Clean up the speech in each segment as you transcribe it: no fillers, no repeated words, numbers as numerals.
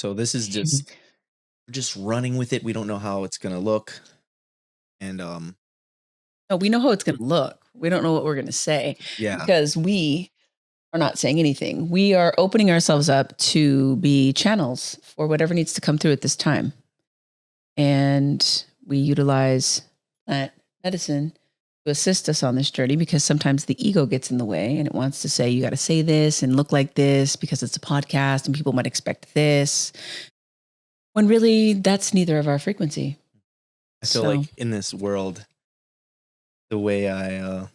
So this is just we're just running with it. We don't know how it's gonna look, and No, we know how it's going to look. We don't know what we're going to say yeah, because we are not saying anything. We are opening ourselves up to be channels for whatever needs to come through at this time. And we utilize plant medicine to assist us on this journey because sometimes the ego gets in the way and it wants to say, you got to say this and look like this because it's a podcast and people might expect this. When really, that's neither of our frequency. I feel like in this world, the way I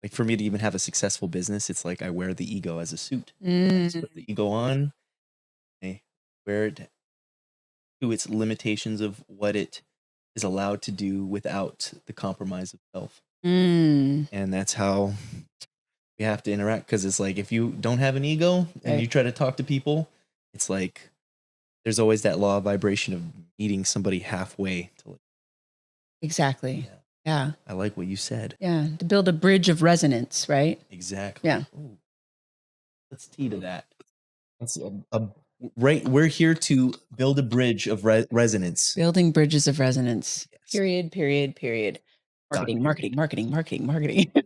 like for me to even have a successful business, it's like I wear the ego as a suit. I put the ego on, I wear it to its limitations of what it is allowed to do without the compromise of self. And that's how we have to interact, because it's like if you don't have an ego and you try to talk to people, it's like there's always that law of vibration of meeting somebody halfway to like, exactly. Yeah. I like what you said. Yeah. To build a bridge of resonance, right? Exactly. Yeah. Ooh. Let's tee to that. That's right. We're here to build a bridge of resonance. Building bridges of resonance. Yes. Period, period, period. Marketing.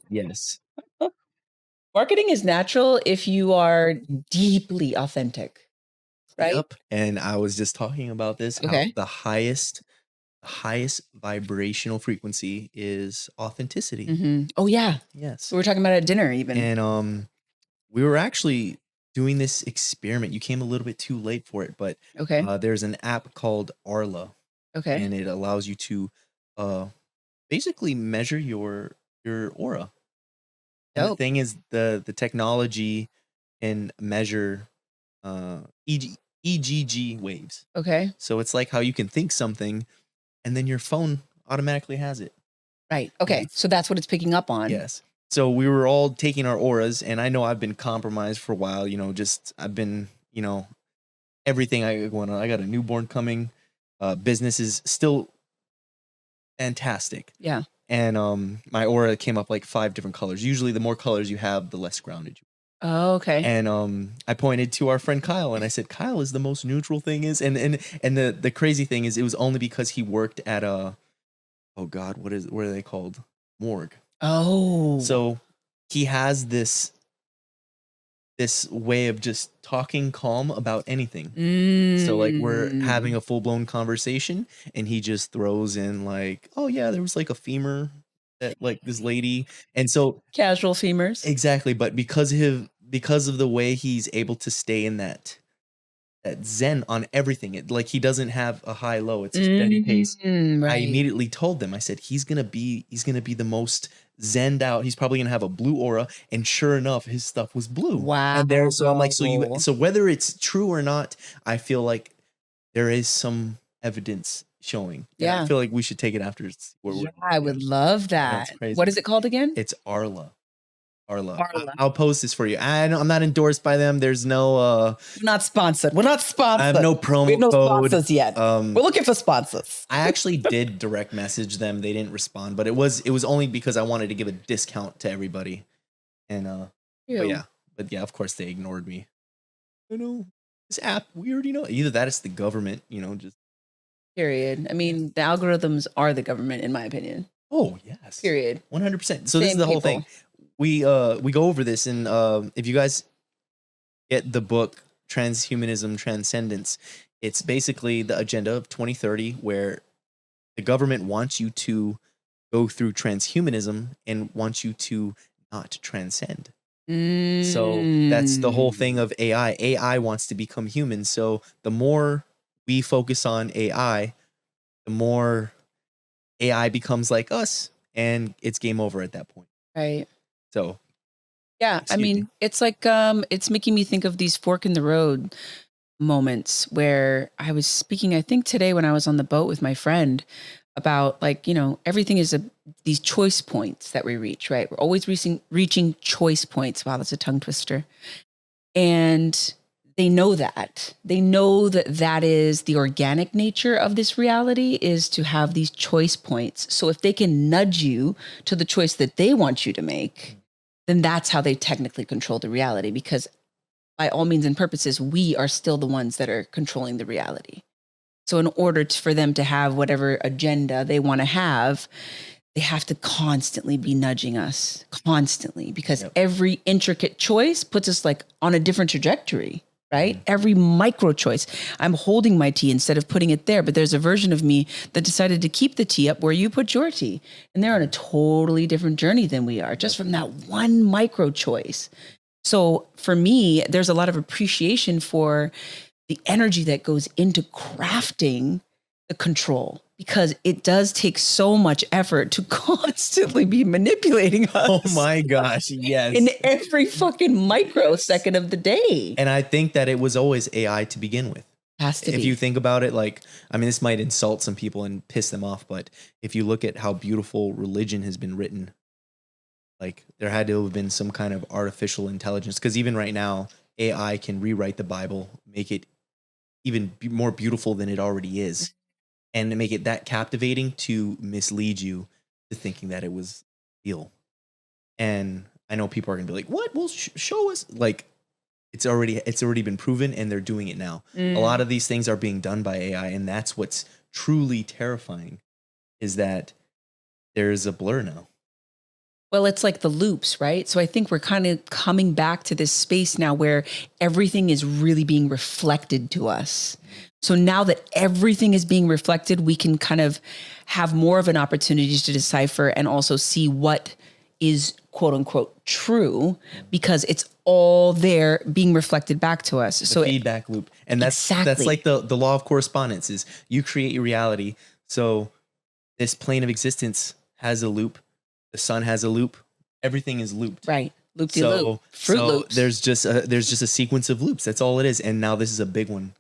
Yes. Marketing is natural if you are deeply authentic, right? Yep. And I was just talking about this. How the highest vibrational frequency is authenticity. Oh yeah. Yes. So we're talking about at dinner even. And we were actually doing this experiment. You came a little bit too late for it, but there's an app called Arla. And it allows you to basically measure your aura. And the thing is, the technology can measure EGG waves. So it's like how you can think something and then your phone automatically has it. Right. Okay. So that's what it's picking up on. Yes. So we were all taking our auras, and I know I've been compromised for a while, I've been, everything I going on. I got a newborn coming. Business is still fantastic. Yeah. And my aura came up like 5 different colors. Usually the more colors you have, the less grounded you are. Oh, okay. And I pointed to our friend Kyle and I said, Kyle is the most neutral thing is. And the crazy thing is, it was only because he worked at oh God, what are they called? Morgue. Oh. So he has this way of just talking calm about anything. So like we're having a full-blown conversation and he just throws in like, oh yeah, there was like a femur that like this lady. And so casual femurs. Exactly. But because of the way he's able to stay in that zen on everything, like he doesn't have a high low, it's a steady pace. Right. I immediately told them, I said, he's gonna be the most zenned out. He's probably gonna have a blue aura, and sure enough, his stuff was blue. Wow. And so I'm like, so whether it's true or not, I feel like there is some evidence showing. Yeah. I feel like we should take it after. I would love that. That's crazy. What is it called again? It's Arla. I'll post this for you. I'm not endorsed by them. There's no We're not sponsored. I have no promo we have no code. sponsors yet. We're looking for sponsors. I actually did direct message them. They didn't respond, but it was only because I wanted to give a discount to everybody. And but yeah, of course they ignored me. I know this app, we already know. Either that, it's the government, just period. I mean, the algorithms are the government, in my opinion. Oh yes. Period. 100%. So this is the whole thing. We go over this, and if you guys get the book Transhumanism Transcendence, it's basically the agenda of 2030, where the government wants you to go through transhumanism and wants you to not transcend. So that's the whole thing of AI. AI wants to become human. So the more we focus on AI, the more AI becomes like us, and it's game over at that point. Right. So, yeah, I mean, it's like, it's making me think of these fork in the road moments where I was speaking, I think today when I was on the boat with my friend, about like, everything is these choice points that we reach, right? We're always reaching choice points. Wow, that's a tongue twister. And they know that. They know that is the organic nature of this reality, is to have these choice points. So if they can nudge you to the choice that they want you to make, then that's how they technically control the reality, because by all means and purposes, we are still the ones that are controlling the reality. So in order for them to have whatever agenda they want to have, they have to constantly be nudging us, constantly, because every intricate choice puts us like on a different trajectory, right? Every micro choice. I'm holding my tea instead of putting it there, but there's a version of me that decided to keep the tea up where you put your tea. And they're on a totally different journey than we are, just from that one micro choice. So for me, there's a lot of appreciation for the energy that goes into crafting the control, because it does take so much effort to constantly be manipulating us. Oh my gosh, yes. In every fucking microsecond of the day. And I think that it was always AI to begin with. Has to be. If you think about it, like, I mean, this might insult some people and piss them off, but if you look at how beautiful religion has been written, like, there had to have been some kind of artificial intelligence, because even right now, AI can rewrite the Bible, make it even more beautiful than it already is, and to make it that captivating to mislead you to thinking that it was real. And I know people are gonna be like, "What? Well, show us." Like, it's already been proven, and they're doing it now. A lot of these things are being done by AI, and that's what's truly terrifying, is that there's a blur now. Well, it's like the loops, right? So I think we're kind of coming back to this space now where everything is really being reflected to us. So now that everything is being reflected, we can kind of have more of an opportunity to decipher and also see what is quote unquote true, because it's all there being reflected back to us. So feedback loop. And that's like the law of correspondence, is you create your reality. So this plane of existence has a loop. The sun has a loop. Everything is looped. Right. Loop-de-loop. Fruit loops. There's just a sequence of loops. That's all it is. And now this is a big one.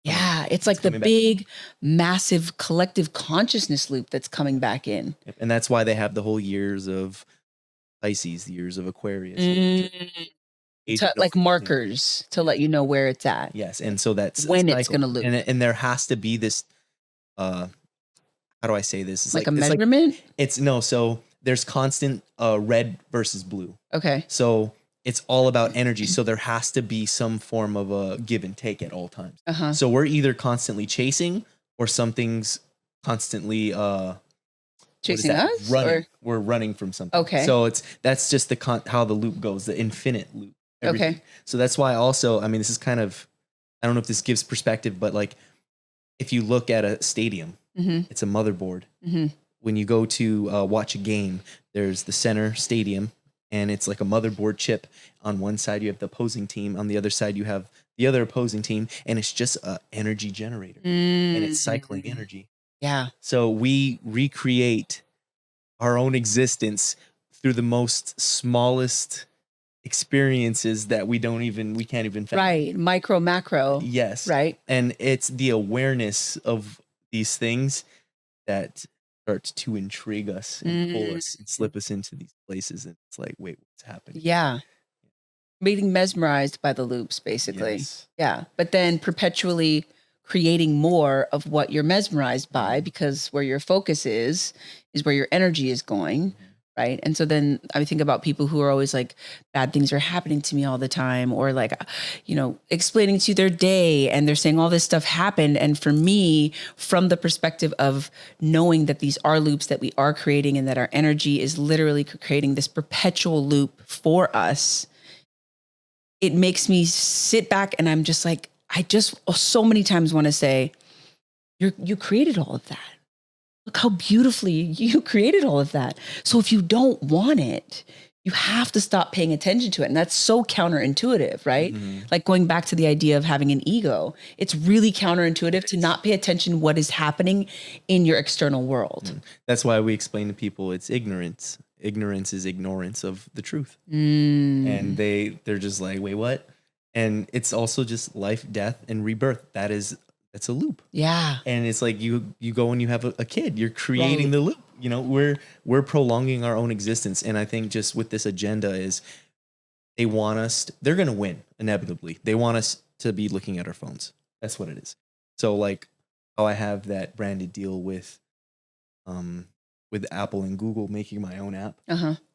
Yeah, it's like the big, massive collective consciousness loop that's coming back in. Yep. And that's why they have the whole years of Pisces, the years of Aquarius. Like markers to let you know where it's at. Yes, and so that's when it's going to loop. And there has to be this, how do I say this? It's like a measurement? So there's constant red versus blue. Okay. So it's all about energy. So there has to be some form of a give and take at all times. So we're either constantly chasing, or something's constantly chasing us. Running. Or? We're running from something. Okay. So that's just how the loop goes, the infinite loop. Everything. Okay. So that's why also, I mean, this is kind of, I don't know if this gives perspective, but like, if you look at a stadium, it's a motherboard. When you go to watch a game, there's the center stadium, and it's like a motherboard chip. On one side, you have the opposing team. On the other side, you have the other opposing team, and it's just an energy generator, and it's cycling energy. Yeah. So we recreate our own existence through the most smallest experiences that we can't even fathom. Right. Micro, macro. Yes. Right. And it's the awareness of these things that starts to intrigue us and pull us and slip us into these places. And it's like, wait, what's happening? Yeah. Being mesmerized by the loops, basically. Yes. Yeah. But then perpetually creating more of what you're mesmerized by, because where your focus is where your energy is going. Right. And so then I think about people who are always like, bad things are happening to me all the time, or like, explaining to you their day, and they're saying all this stuff happened. And for me, from the perspective of knowing that these are loops that we are creating, and that our energy is literally creating this perpetual loop for us, it makes me sit back and I'm just like, I just so many times want to say, you created all of that. Look how beautifully you created all of that. So if you don't want it, you have to stop paying attention to it. And that's so counterintuitive, right? Like going back to the idea of having an ego, it's really counterintuitive to not pay attention to what is happening in your external world. That's why we explain to people it's ignorance. Ignorance is ignorance of the truth. And they're just like, wait, what? And it's also just life, death, and rebirth. That's a loop. Yeah. And it's like you go and you have a kid, you're creating the loop. We're prolonging our own existence. And I think just with this agenda is they're going to win inevitably. They want us to be looking at our phones. That's what it is. So like how I have that branded deal with Apple and Google making my own app.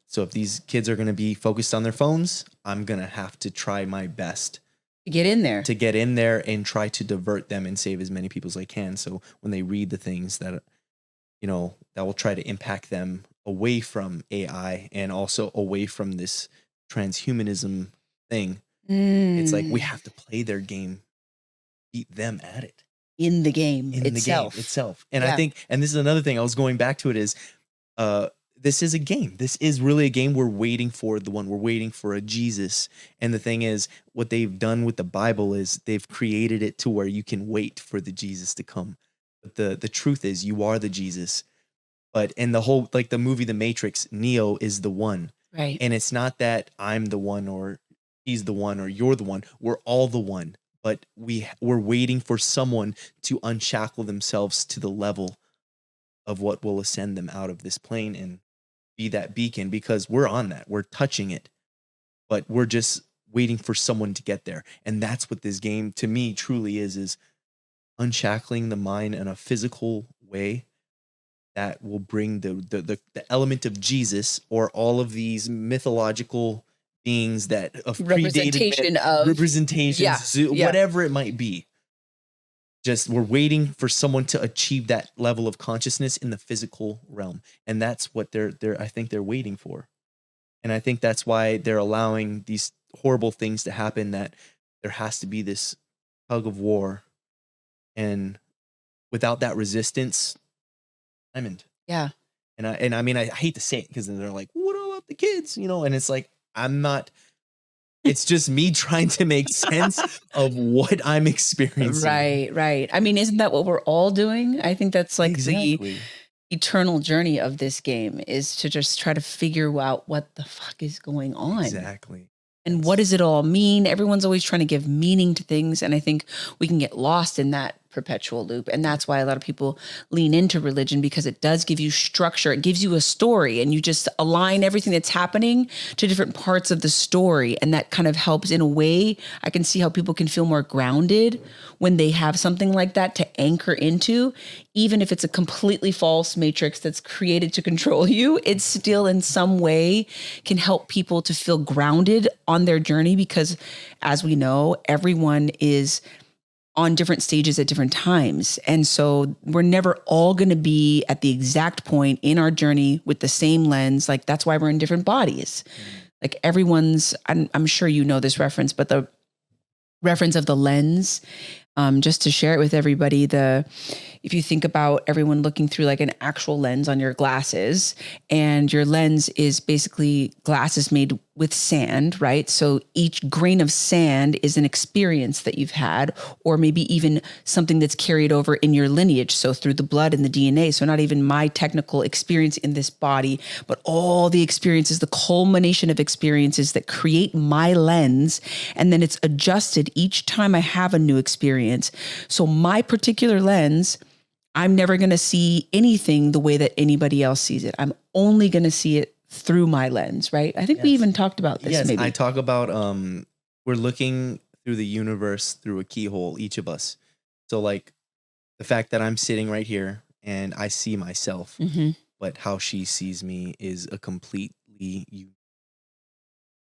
So if these kids are going to be focused on their phones, I'm going to have to try my best get in there, and try to divert them and save as many people as I can. So when they read the things that, that will try to impact them away from AI and also away from this transhumanism thing, it's like we have to play their game, beat them at it. In the game itself. And I think, and this is another thing I was going back to it is, this is a game. This is really a game. We're waiting for we're waiting for a Jesus. And the thing is, what they've done with the Bible is they've created it to where you can wait for the Jesus to come. But the truth is you are the Jesus. But in the whole, like the movie, The Matrix, Neo is the one. Right. And it's not that I'm the one or he's the one or you're the one. We're all the one. But we're waiting for someone to unshackle themselves to the level of what will ascend them out of this plane and be that beacon, because we're on that. We're touching it. But we're just waiting for someone to get there. And that's what this game to me truly is unshackling the mind in a physical way that will bring the element of Jesus or all of these mythological beings that of representations, whatever it might be. Just we're waiting for someone to achieve that level of consciousness in the physical realm. And that's what I think they're waiting for. And I think that's why they're allowing these horrible things to happen, that there has to be this tug of war. And without that resistance, diamond. Yeah. And I mean, I hate to say it because then they're like, what about the kids? And it's like, it's just me trying to make sense of what I'm experiencing. Right. I mean, isn't that what we're all doing? I think that's like exactly. The eternal journey of this game, is to just try to figure out what the fuck is going on. Exactly. And what does it all mean? Everyone's always trying to give meaning to things. And I think we can get lost in that perpetual loop. And that's why a lot of people lean into religion, because it does give you structure. It gives you a story, and you just align everything that's happening to different parts of the story. And that kind of helps in a way. I can see how people can feel more grounded when they have something like that to anchor into. Even if it's a completely false matrix that's created to control you, it still in some way can help people to feel grounded on their journey, because as we know, everyone is on different stages at different times. And so we're never all going to be at the exact point in our journey with the same lens. Like, that's why we're in different bodies. Like everyone's, I'm sure you know this reference, but the reference of the lens, just to share it with everybody, if you think about everyone looking through like an actual lens on your glasses, and your lens is basically glasses made with sand, right? So each grain of sand is an experience that you've had, or maybe even something that's carried over in your lineage. So through the blood and the DNA. So not even my technical experience in this body, but all the experiences, the culmination of experiences that create my lens. And then it's adjusted each time I have a new experience. So my particular lens, I'm never going to see anything the way that anybody else sees it. I'm only going to see it through my lens, right? I think we even talked about this. Yes, maybe. I talk about we're looking through the universe through a keyhole, each of us. So like the fact that I'm sitting right here and I see myself, but how she sees me is a completely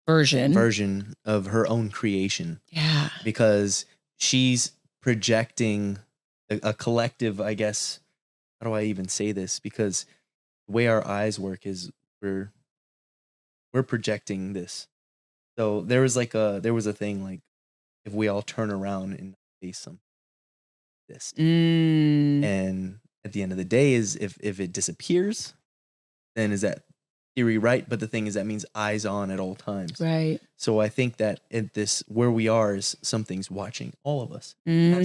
version of her own creation. Yeah. Because she's projecting a collective, I guess. How do I even say this? Because the way our eyes work is we're projecting this. So there was a thing like, if we all turn around and face some this, and at the end of the day is if it disappears, then is that theory right? But the thing is, that means eyes on at all times, right? So I think that at this where we are is something's watching all of us. And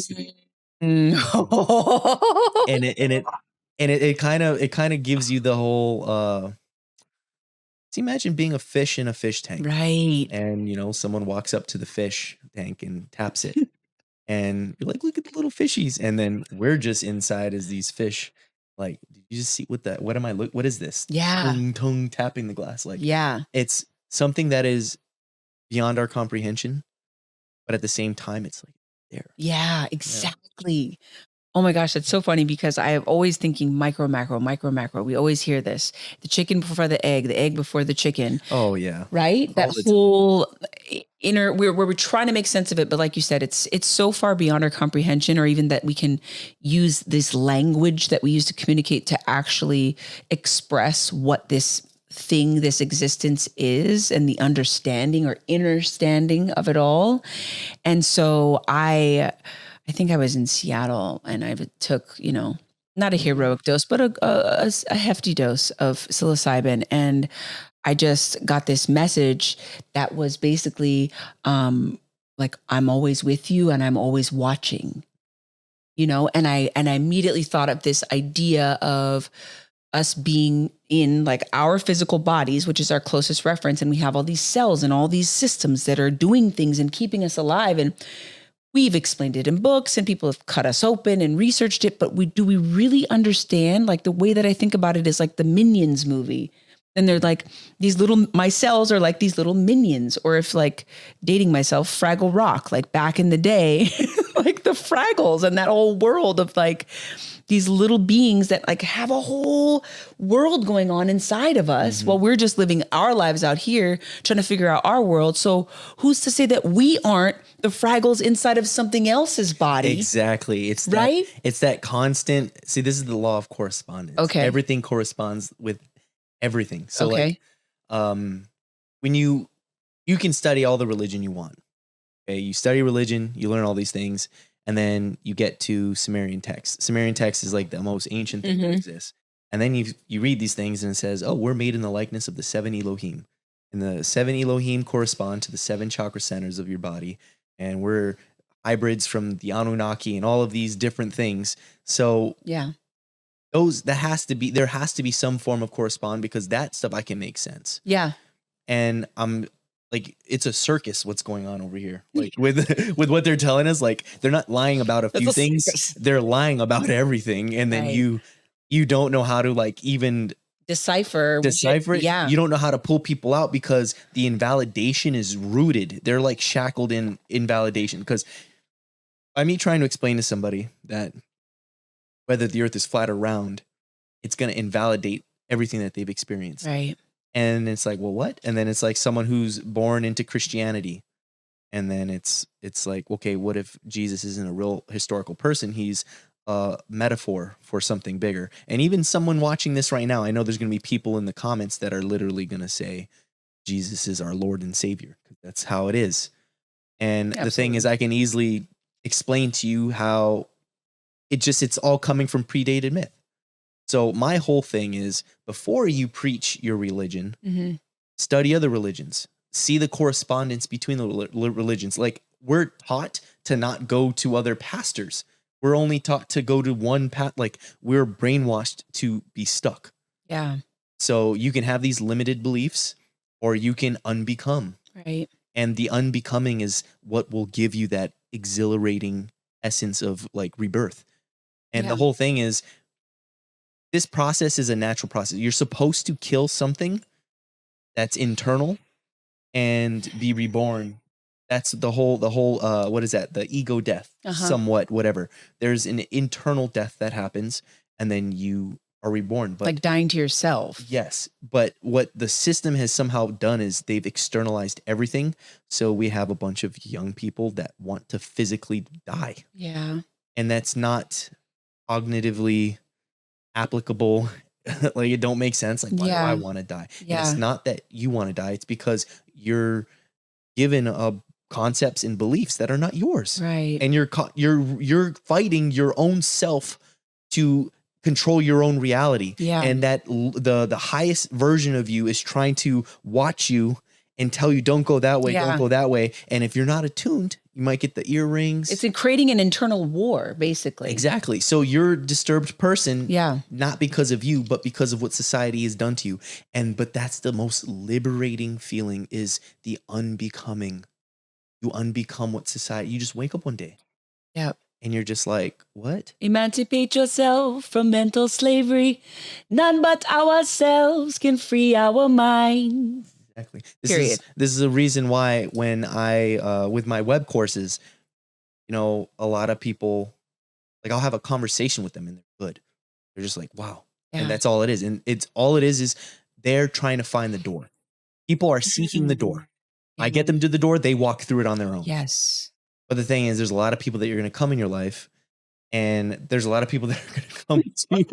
it kind of gives you the whole imagine being a fish in a fish tank, right? And someone walks up to the fish tank and taps it, and you're like, look at the little fishies, and then we're just inside as these fish. Like, did you just see what am I what is this? Yeah, tongue tapping the glass. Like, yeah, it's something that is beyond our comprehension, but at the same time, it's like there. Yeah, exactly. Oh my gosh, that's so funny because I am always thinking micro, macro, micro, macro. We always hear this. The chicken before the egg before the chicken. Oh yeah. Right? That whole inner where we're trying to make sense of it, but like you said, it's so far beyond our comprehension, or even that we can use this language that we use to communicate to actually express what this thing, this existence is, and the understanding or inner standing of it all. And so I think I was in Seattle and I took, not a heroic dose, but a hefty dose of psilocybin. And I just got this message that was basically like, I'm always with you and I'm always watching, and I immediately thought of this idea of us being in like our physical bodies, which is our closest reference. And we have all these cells and all these systems that are doing things and keeping us alive. And we've explained it in books and people have cut us open and researched it, but do we really understand? Like the way that I think about it is like the Minions movie. And they're like my cells are like these little minions, or if like dating myself, Fraggle Rock, like back in the day, like the Fraggles and that whole world of like these little beings that like have a whole world going on inside of us while we're just living our lives out here trying to figure out our world. So who's to say that we aren't the Fraggles inside of something else's body? Exactly. It's right. It's that constant. See, this is the law of correspondence. Okay. Everything corresponds with everything. So okay. When you can study all the religion you want. Okay. You study religion, you learn all these things. And then you get to Sumerian text. Sumerian text is like the most ancient thing that exists. And then you read these things and it says, oh, we're made in the likeness of the 7 Elohim. And the 7 Elohim correspond to the 7 chakra centers of your body. And we're hybrids from the Anunnaki and all of these different things. So yeah, there has to be some form of correspond, because that stuff I can make sense. Yeah. And I'm like, it's a circus what's going on over here. Like with what they're telling us, like they're not lying about a few things. Circus. They're lying about everything. And then you don't know how to like even decipher it. Yeah. You don't know how to pull people out because the invalidation is rooted. They're like shackled in invalidation. Because by me trying to explain to somebody that whether the earth is flat or round, it's going to invalidate everything that they've experienced. Right. And it's like, well, what? And then it's like someone who's born into Christianity. And then it's like, okay, what if Jesus isn't a real historical person? He's a metaphor for something bigger. And even someone watching this right now, I know there's going to be people in the comments that are literally going to say, Jesus is our Lord and Savior. That's how it is. And Absolutely. The thing is, I can easily explain to you how it's all coming from predated myth. So my whole thing is, before you preach your religion, study other religions, see the correspondence between the religions. Like, we're taught to not go to other pastors. We're only taught to go to one path. Like, we're brainwashed to be stuck. Yeah. So you can have these limited beliefs, or you can unbecome. Right. And the unbecoming is what will give you that exhilarating essence of like rebirth. And the whole thing is, this process is a natural process. You're supposed to kill something that's internal and be reborn. That's the whole what is that? The ego death, somewhat, whatever. There's an internal death that happens, and then you are reborn. But like dying to yourself. Yes. But what the system has somehow done is they've externalized everything. So we have a bunch of young people that want to physically die. Yeah. And that's not cognitively applicable. Like, it don't make sense. Like, why do I want to die? Yeah. And it's not that you want to die. It's because you're given concepts and beliefs that are not yours. Right. And you're fighting your own self to control your own reality. Yeah. And that the highest version of you is trying to watch you and tell you, don't go that way, don't go that way. And if you're not attuned, you might get the earrings. It's creating an internal war, basically. Exactly. So you're a disturbed person, not because of you, but because of what society has done to you. But that's the most liberating feeling, is the unbecoming. You unbecome what society, you just wake up one day. Yep. And you're just like, what? Emancipate yourself from mental slavery. None but ourselves can free our minds. Exactly. This is a reason why when I, with my web courses, a lot of people Like I'll have a conversation with them and they're good. They're just like, wow. Yeah. And that's all it is. And it's all it is they're trying to find the door. People are seeking the door. I get them to the door, they walk through it on their own. Yes. But the thing is, there's a lot of people that you're going to come in your life, and there's a lot of people that are going to come to you.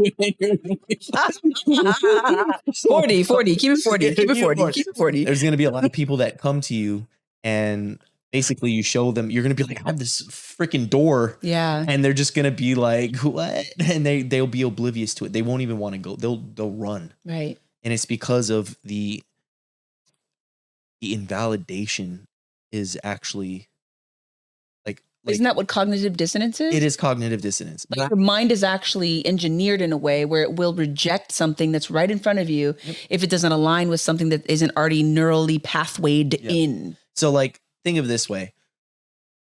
40, keep it 40, keep it 40, keep it 40. There's going to be a lot of people that come to you, and basically you show them, you're going to be like, I have this freaking door. Yeah. And they're just going to be like, what? And they'll be oblivious to it. They won't even want to go. They'll run. Right. And it's because of the invalidation is actually like isn't that what cognitive dissonance is? It is cognitive dissonance. Like your mind is actually engineered in a way where it will reject something that's right in front of you if it doesn't align with something that isn't already neurally pathwayed in. So like, think of it this way.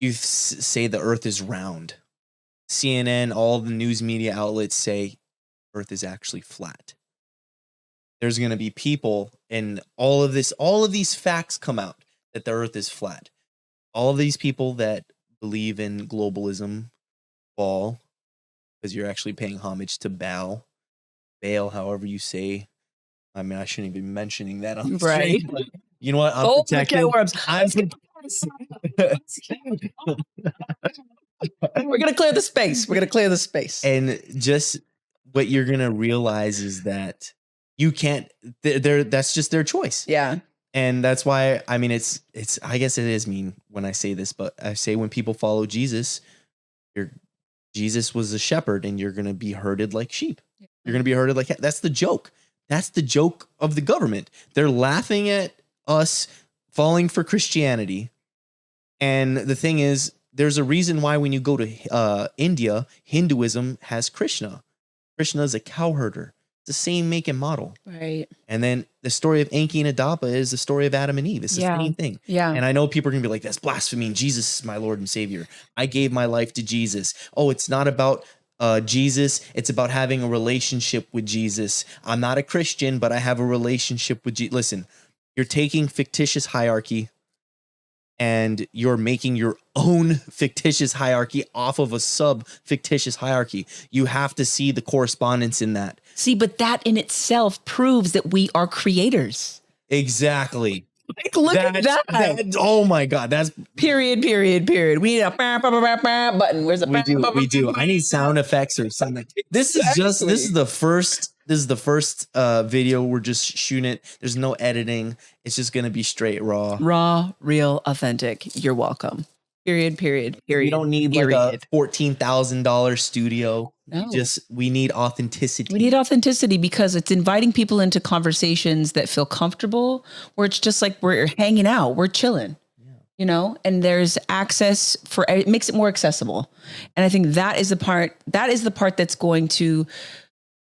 You say the earth is round. CNN, all the news media outlets say earth is actually flat. There's going to be people and all of these facts come out that the earth is flat. All of these people that believe in globalism fall because you're actually paying homage to Baal, however you say. I mean, I shouldn't even be mentioning that on the stream, but you know what? I'm protected. We're going to clear the space. We're going to clear the space. And just what you're going to realize is that you can't, that's just their choice. Yeah. And that's why, I mean, it's, I guess it is mean when I say this, but I say when people follow Jesus, Jesus was a shepherd and you're going to be herded like sheep. You're going to be herded like, that's the joke. That's the joke of the government. They're laughing at us falling for Christianity. And the thing is, there's a reason why when you go to India, Hinduism has Krishna. Krishna is a cowherder. It's the same make and model. Right. And then the story of Enki and Adapa is the story of Adam and Eve. It's the same thing. Yeah. And I know people are going to be like, that's blasphemy. Jesus is my Lord and Savior. I gave my life to Jesus. Oh, it's not about Jesus. It's about having a relationship with Jesus. I'm not a Christian, but I have a relationship with Jesus. Listen, you're taking fictitious hierarchy and you're making your own fictitious hierarchy off of a sub-fictitious hierarchy. You have to see the correspondence in that. See, but that in itself proves that we are creators. Exactly. Like, look at that. Oh my God. That's period. We need a button. Where's the we do. I need sound effects or something. This is the first video. We're just shooting it. There's no editing. It's just going to be straight raw, real, authentic. You're welcome. Period. You don't need like a $14,000 studio. No. We need authenticity. We need authenticity because it's inviting people into conversations that feel comfortable, where it's just like we're hanging out, we're chilling, you know, and there's access for, it makes it more accessible. And I think that is the part that's going to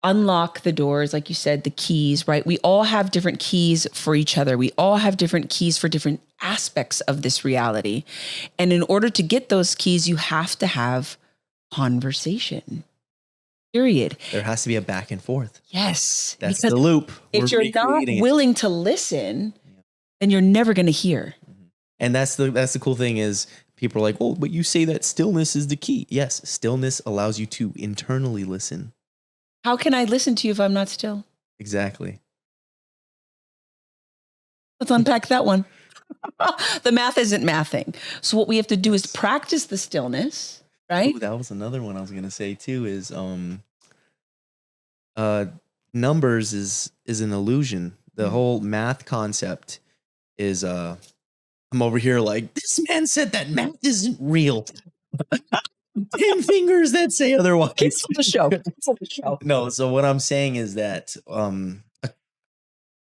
unlock the doors, like you said, the keys, right? We all have different keys for each other. We all have different keys for different aspects of this reality. And in order to get those keys, you have to have conversation. Period. There has to be a back and forth. Yes. That's the loop. If you're not willing to listen, then you're never going to hear. And that's the cool thing is people are like, oh, but you say that stillness is the key. Yes. Stillness allows you to internally listen. How can I listen to you if I'm not still? Exactly. Let's unpack that one. The math isn't mathing. So what we have to do is practice the stillness, right? Ooh, that was another one I was going to say too is numbers is an illusion. The whole math concept is I'm over here like, this man said that math isn't real. 10 fingers that say otherwise. It's on the show. It's on the show. No, so what I'm saying is that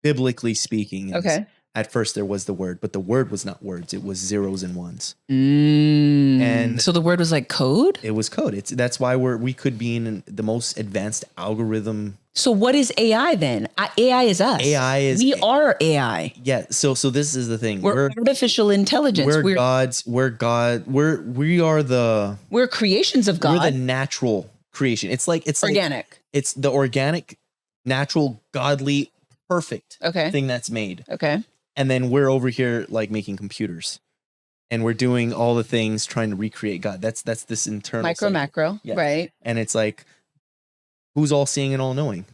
biblically speaking, at first there was the word, but the word was not words. It was zeros and ones. And so the word was like code? It was code. That's why we could be in the most advanced algorithm. So what is AI then? AI is us. We are AI. Yeah. So this is the thing. We're artificial intelligence. We're gods. We're creations of God. We're the natural creation. It's organic. It's the organic, natural, godly, perfect thing that's made. Okay. And then we're over here like making computers. and we're doing all the things trying to recreate God. That's this internal micro, cycle. macro, Yes. right? And it's like, who's all seeing and all knowing?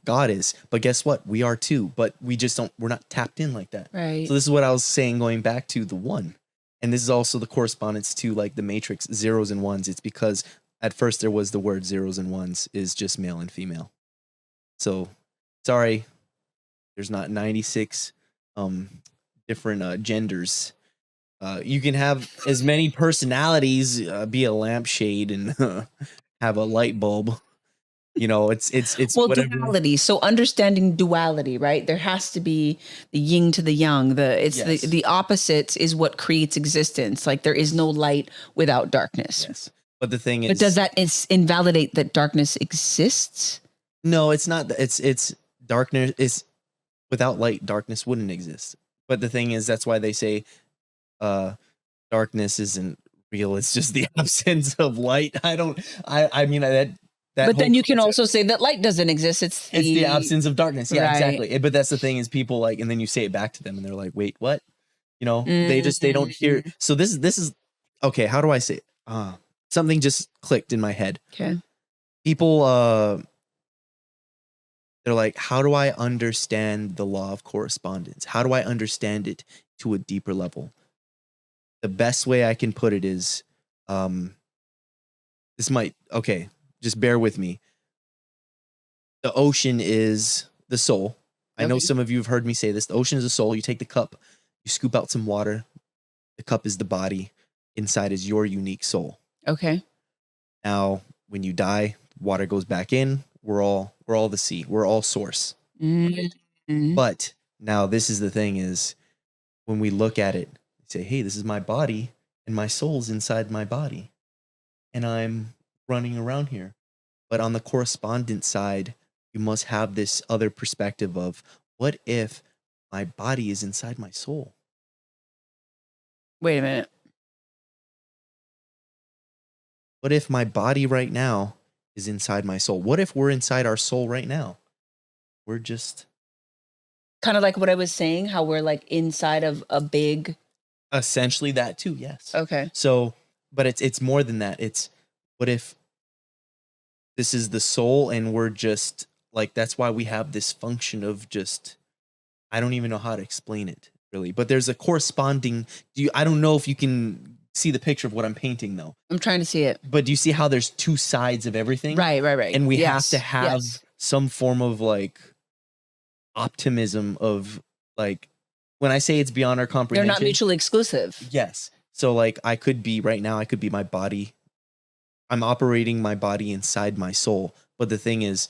God is. But guess what? We are too. But we just don't. We're not tapped in like that. Right. So this is what I was saying, going back to the one, and this is also the correspondence to like the Matrix, zeros and ones. It's because at first there was the word zeros and ones is just male and female. So sorry, there's not 96 different genders. You can have as many personalities, be a lampshade and have a light bulb. You know, it's well, whatever. duality. So understanding duality, right? There has to be the yin to the yang. The opposites is what creates existence. Like there is no light without darkness. Yes. But the thing is, but does that invalidate that darkness exists? No, it's not. It's darkness is without light. Darkness wouldn't exist. But the thing is, that's why they say darkness isn't real. It's just the absence of light. I mean that. But then you can also say that light doesn't exist. It's the absence of darkness. Yeah, right. Exactly. But that's the thing is people like, and then you say it back to them and they're like, wait, what? You know, they don't hear. So this is okay. How do I say it? Something just clicked in my head. Okay. People, they're like, how do I understand the law of correspondence? How do I understand it to a deeper level? The best way I can put it is, just bear with me. The ocean is the soul. I know some of you have heard me say this. The ocean is the soul. You take the cup, you scoop out some water. The cup is the body. Inside is your unique soul. Okay. Now, when you die, water goes back in. We're all the sea. We're all source. Mm-hmm. But now this is the thing is when we look at it, say, hey, this is my body and my soul's inside my body. And I'm running around here. But on the correspondence side, you must have this other perspective of what if my body is inside my soul? Wait a minute. What if my body right now is inside my soul? What if we're inside our soul right now? We're just kind of like what I was saying, how we're like inside of a big. Essentially that too, yes. Okay. So, but it's more than that. It's what if this is the soul and we're just like, that's why we have this function of just, I don't even know how to explain it really, but there's a corresponding, I don't know if you can see the picture of what I'm painting though. I'm trying to see it. But do you see how there's two sides of everything? Right. And we have to have some form of like optimism of like, when I say it's beyond our comprehension. They're not mutually exclusive. Yes. So like I could be right now, I could be my body. I'm operating my body inside my soul. But the thing is,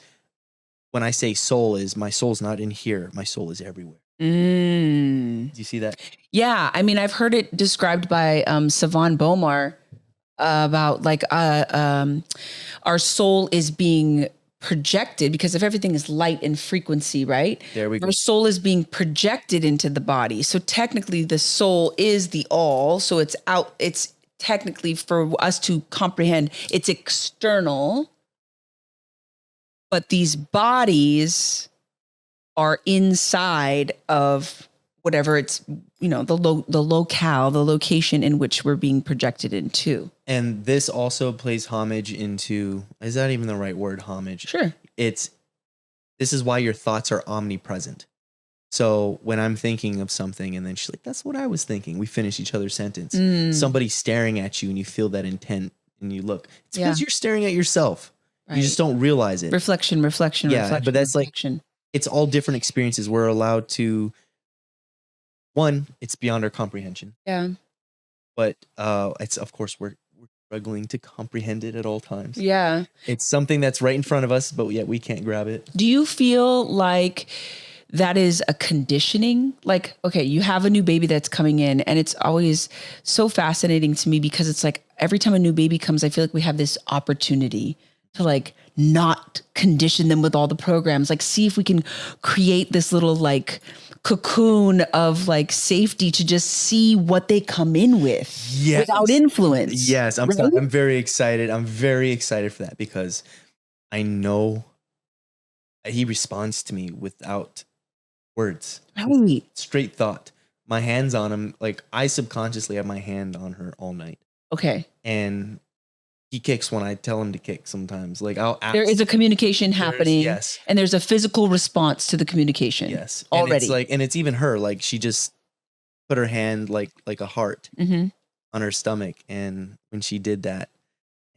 when I say soul is, my soul's not in here. My soul is everywhere. Do you see that? Yeah. I mean, I've heard it described by Savan Bomar about like our soul is being projected because if everything is light and frequency, right? There we go. Our soul is being projected into the body. So technically the soul is the all. So it's out. It's technically for us to comprehend, it's external, but these bodies are inside of whatever it's, you know, the locale, the location in which we're being projected into. And this also plays homage into, is that even the right word, homage? Sure. This is why your thoughts are omnipresent. So when I'm thinking of something and then she's like, that's what I was thinking. We finish each other's sentence. Somebody's staring at you and you feel that intent and you look. It's because you're staring at yourself. Right. You just don't realize it. Reflection. But that's reflection. Like, it's all different experiences. We're allowed to, one, it's beyond our comprehension. Yeah. But it's, of course, we're struggling to comprehend it at all times. Yeah. It's something that's right in front of us, but yet we can't grab it. Do you feel like that is a conditioning? Like, okay, you have a new baby that's coming in and it's always so fascinating to me because it's like every time a new baby comes, I feel like we have this opportunity to like not condition them with all the programs, like see if we can create this little like cocoon of like safety to just see what they come in with without influence. Yes, I'm very excited. I'm very excited for that because I know he responds to me without words. Right. Straight thought. my hands on him. Like I subconsciously have my hand on her all night. Okay. And he kicks when I tell him to kick sometimes. Like I'll ask. There is a communication happening. Yes. And there's a physical response to the communication. Yes. Already. And it's like, and it's even her, like she just put her hand like a heart on her stomach. And when she did that,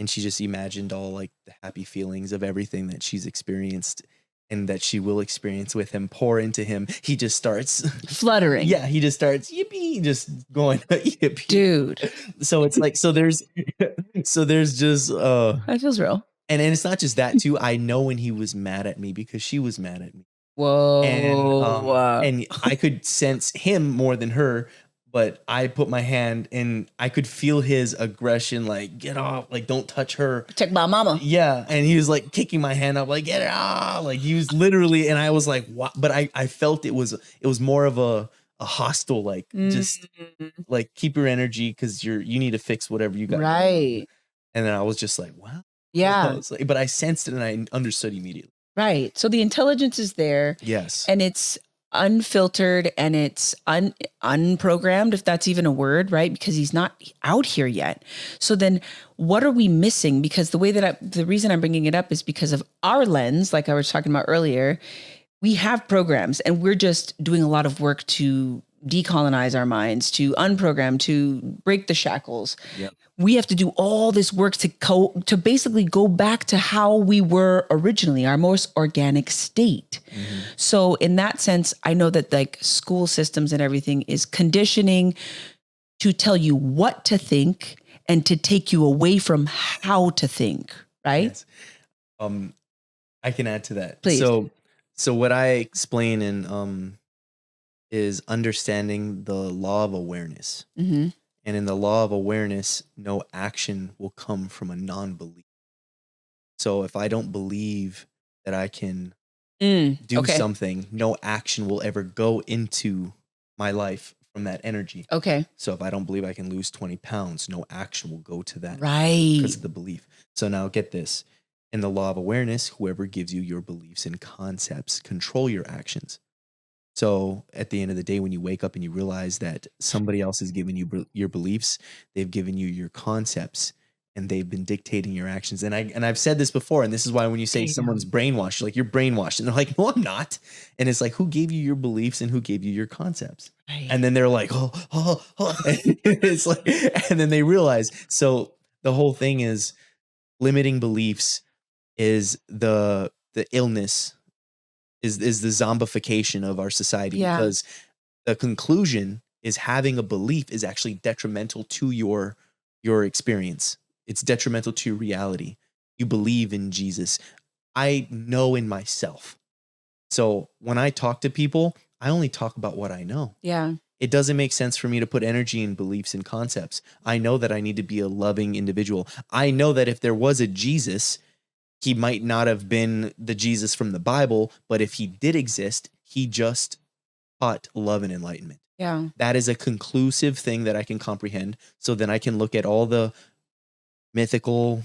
and she just imagined all like the happy feelings of everything that she's experienced and that she will experience with him, pour into him, he just starts fluttering. Yeah, he just starts yippee, just going yippee. Dude. So it's like, so there's just that feels real. And it's not just that too. I know when he was mad at me because she was mad at me. Whoa. And I could sense him more than her, but I put my hand and I could feel his aggression, like, get off, like, don't touch her. Check my mama. Yeah. And he was like kicking my hand up, like, get it off. Like he was literally, and I was like, what? But I felt it was more of a hostile, like, just like keep your energy because you need to fix whatever you got. Right. And then I was just like, wow. Yeah. Like, but I sensed it and I understood immediately. Right. So the intelligence is there. Yes. And it's unfiltered and it's unprogrammed, if that's even a word, right? Because he's not out here yet. So then what are we missing? Because the way that the reason I'm bringing it up is because of our lens, like I was talking about earlier, we have programs and we're just doing a lot of work to decolonize our minds, to unprogram, to break the shackles. Yep. We have to do all this work to basically go back to how we were originally, our most organic state. Mm-hmm. So in that sense, I know that like school systems and everything is conditioning to tell you what to think and to take you away from how to think, right? Yes. I can add to that. Please. So what I explain in is understanding the law of awareness. Mm-hmm. And in the law of awareness, no action will come from a non-belief. So if I don't believe that I can do something, no action will ever go into my life from that energy. Okay. So if I don't believe I can lose 20 pounds, no action will go to that. Right. Because of the belief. So now get this. In the law of awareness, whoever gives you your beliefs and concepts control your actions. So at the end of the day, when you wake up and you realize that somebody else has given you your beliefs, they've given you your concepts, and they've been dictating your actions. And I've said this before, and this is why when you say someone's brainwashed, you're like, you're brainwashed. And they're like, no, I'm not. And it's like, who gave you your beliefs and who gave you your concepts? Right. And then they're like, oh. It's like, and then they realize. So the whole thing is limiting beliefs is the illness. Is the zombification of our society, because the conclusion is having a belief is actually detrimental to your experience. It's detrimental to your reality. You believe in Jesus. I know in myself. So when I talk to people, I only talk about what I know. Yeah. It doesn't make sense for me to put energy in beliefs and concepts. I know that I need to be a loving individual. I know that if there was a Jesus, he might not have been the Jesus from the Bible, but if he did exist, he just taught love and enlightenment. Yeah. That is a conclusive thing that I can comprehend. So then I can look at all the mystical,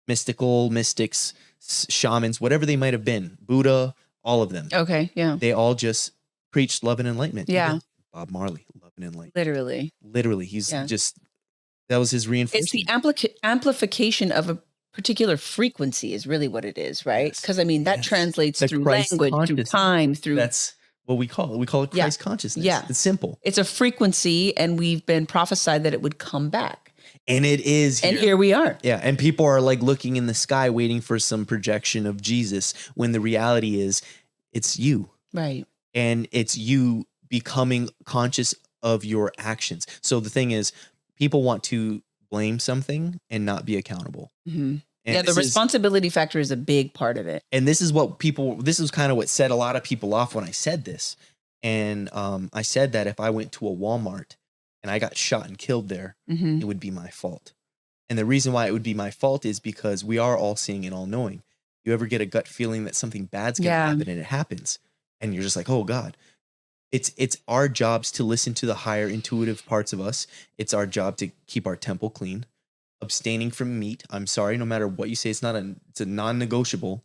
mystics, shamans, whatever they might have been, Buddha, all of them. Okay. Yeah. They all just preached love and enlightenment. Yeah. Even Bob Marley, love and enlightenment. Literally. He's just, that was his reinforcement. It's the amplification of a particular frequency is really what it is, right? Because I mean that translates through language, through time, through that's what we call it. We call it Christ consciousness. Yeah, it's simple. It's a frequency, and we've been prophesied that it would come back, and it is. And here we are. Yeah, and people are like looking in the sky, waiting for some projection of Jesus, when the reality is, it's you, right? And it's you becoming conscious of your actions. So the thing is, people want to blame something and not be accountable. Mm-hmm. Yeah, the responsibility factor is a big part of it. And this is kind of what set a lot of people off when I said this. And I said that if I went to a Walmart and I got shot and killed there, it would be my fault. And the reason why it would be my fault is because we are all seeing and all knowing. You ever get a gut feeling that something bad's going to happen, and it happens, and you're just like, oh God. It's our jobs to listen to the higher intuitive parts of us. It's our job to keep our temple clean, abstaining from meat. I'm sorry, no matter what you say, it's a non-negotiable.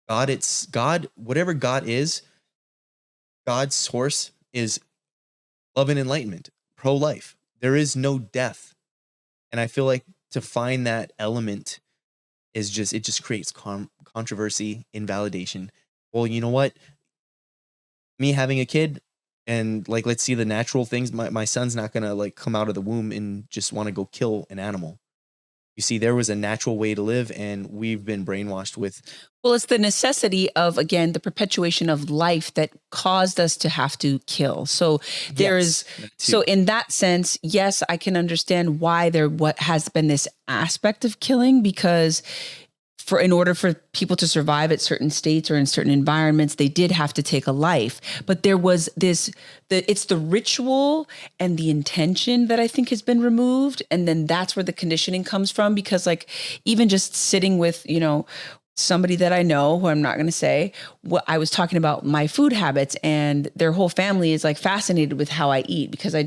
God, whatever God is, God's source is love and enlightenment, pro-life. There is no death. And I feel like to find that element is just, it just creates controversy, invalidation. Well, you know what? Me having a kid and like, let's see the natural things. My son's not going to like come out of the womb and just want to go kill an animal. You see, there was a natural way to live, and we've been brainwashed with. Well, it's the necessity of, again, the perpetuation of life that caused us to have to kill. So there's, so in that sense, yes, I can understand why what has been this aspect of killing, because in order for people to survive at certain states or in certain environments, they did have to take a life. But there was it's the ritual and the intention that I think has been removed. And then that's where the conditioning comes from, because like, even just sitting with, somebody that I know, who I'm not going to say, what I was talking about my food habits, and their whole family is like fascinated with how I eat, because I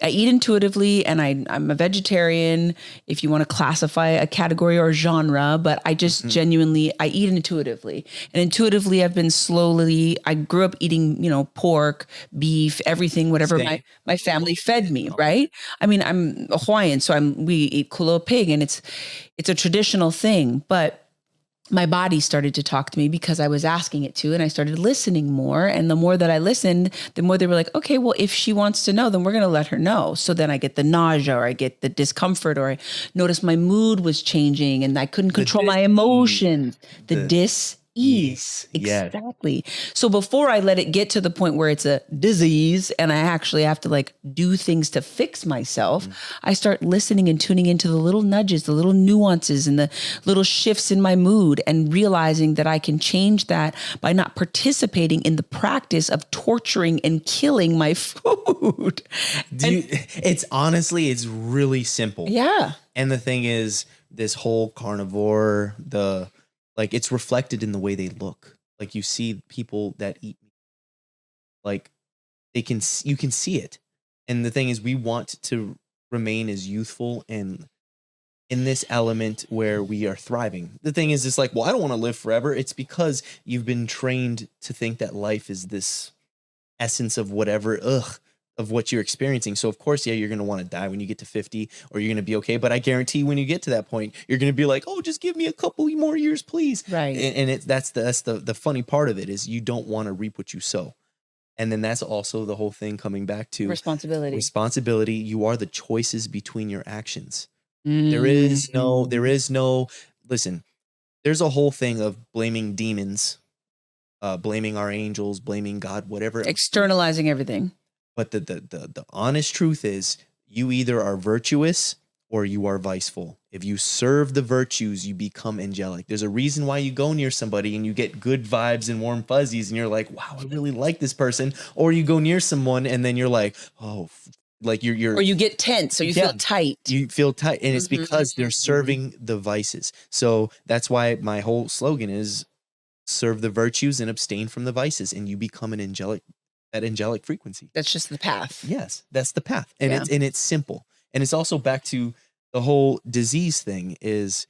eat intuitively, and I'm a vegetarian, if you want to classify a category or genre, but I just genuinely, I eat intuitively. And intuitively, I've been I grew up eating, pork, beef, everything, whatever my family fed me, right? I mean, I'm a Hawaiian, so we eat kulo pig, and it's a traditional thing, but my body started to talk to me because I was asking it to, and I started listening more. And the more that I listened, the more they were like, okay, well, if she wants to know, then we're going to let her know. So then I get the nausea, or I get the discomfort, or I noticed my mood was changing and I couldn't control my emotions. The dis-ease. Exactly. So before I let it get to the point where it's a disease and I actually have to like do things to fix myself, I start listening and tuning into the little nudges, the little nuances, and the little shifts in my mood, and realizing that I can change that by not participating in the practice of torturing and killing my food. It's really simple. Yeah. And the thing is, this whole carnivore, like, it's reflected in the way they look. Like, you see people that eat, like, you can see it. And the thing is, we want to remain as youthful and in this element where we are thriving. The thing is, it's like, well, I don't want to live forever. It's because you've been trained to think that life is this essence of whatever, of what you're experiencing. So of course, yeah, you're going to want to die when you get to 50, or you're going to be okay. But I guarantee when you get to that point, you're going to be like, oh, just give me a couple more years, please. Right. And that's the funny part of it, is you don't want to reap what you sow. And then that's also the whole thing coming back to responsibility. You are the choices between your actions. There is no, listen, there's a whole thing of blaming demons, blaming our angels, blaming God, whatever. Externalizing everything. But the honest truth is, you either are virtuous or you are viceful. If you serve the virtues, you become angelic. There's a reason why you go near somebody and you get good vibes and warm fuzzies, and you're like, wow, I really like this person. Or you go near someone and then you're like, oh, like you're or you get tense, or you feel tight. You feel tight, and it's because they're serving the vices. So that's why my whole slogan is serve the virtues and abstain from the vices, and you become an angelic frequency. That's just the path. Yes, that's the path. And it's simple. And it's also back to the whole disease thing. Is,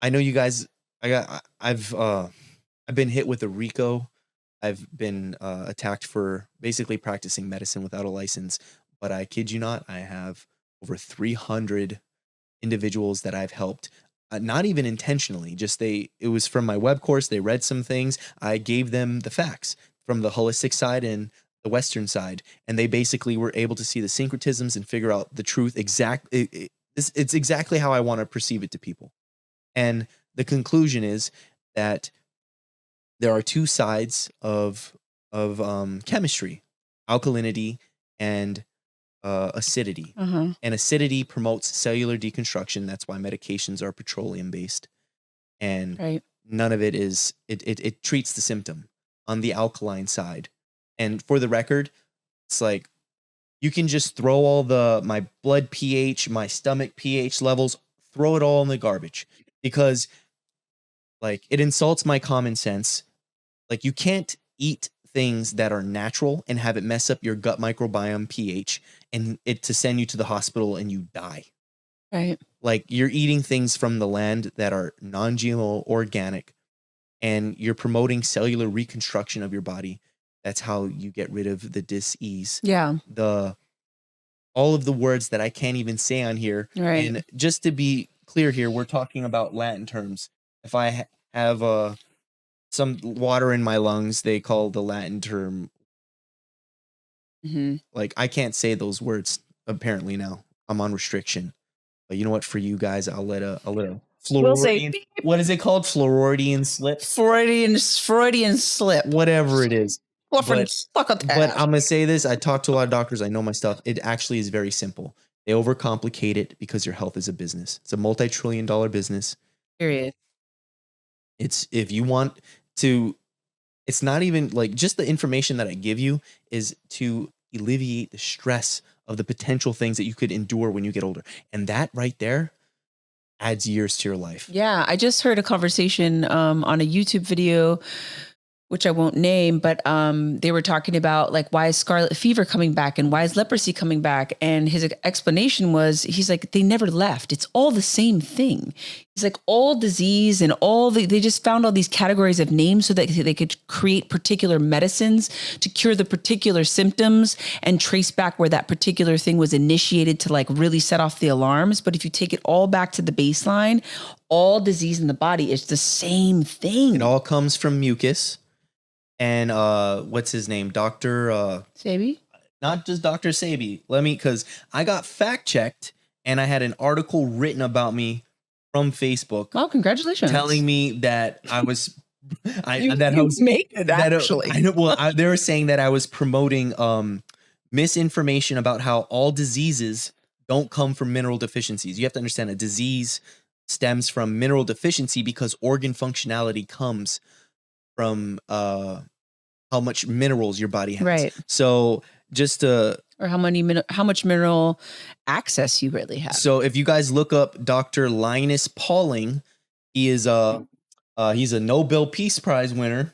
I know you guys, I've been hit with a RICO. I've been attacked for basically practicing medicine without a license. But I kid you not, I have over 300 individuals that I've helped. Not even intentionally, just it was from my web course. They read some things. I gave them the facts from the holistic side and the Western side. And they basically were able to see the syncretisms and figure out the truth. It's exactly how I want to perceive it to people. And the conclusion is that there are two sides of chemistry: alkalinity and acidity. And acidity promotes cellular deconstruction. That's why medications are petroleum based, and none of it is, it treats the symptom. On the alkaline side, and for the record, it's like, you can just throw all my blood pH, my stomach pH levels, throw it all in the garbage, because like, it insults my common sense. Like, you can't eat things that are natural and have it mess up your gut microbiome pH and it to send you to the hospital and you die. Right. Like, you're eating things from the land that are non-GMO, organic, and you're promoting cellular reconstruction of your body. That's how you get rid of the dis-ease. Yeah. All of the words that I can't even say on here. Right. And just to be clear here, we're talking about Latin terms. If I have some water in my lungs, they call the Latin term. Like, I can't say those words apparently now. I'm on restriction. But you know what? For you guys, I'll let a We'll say Floridian. What is it called? Floridian slip. Freudian slip. Whatever it is. But I'm gonna say this. I talk to a lot of doctors. I know my stuff. It actually is very simple. They overcomplicate it because your health is a business. It's a multi-trillion-dollar business. Period. It's if you want to. It's not even like just the information that I give you is to alleviate the stress of the potential things that you could endure when you get older. And that right there adds years to your life. Yeah. I just heard a conversation on a YouTube video, which I won't name, but they were talking about like, why is scarlet fever coming back and why is leprosy coming back? And his explanation was, he's like, they never left. It's all the same thing. He's like, all disease and they just found all these categories of names so that they could create particular medicines to cure the particular symptoms and trace back where that particular thing was initiated to like really set off the alarms. But if you take it all back to the baseline, all disease in the body is the same thing. It all comes from mucus. And what's his name? Dr. Sabi? Not just Dr. Sabi. Because I got fact checked and I had an article written about me from Facebook. Oh, congratulations. Telling me that I was I was made it actually. I know, well, they were saying that I was promoting misinformation about how all diseases don't come from mineral deficiencies. You have to understand a disease stems from mineral deficiency because organ functionality comes from how much minerals your body has. Right. So just or how much mineral access you really have. So if you guys look up Dr. Linus Pauling, he is he's a Nobel Peace Prize winner.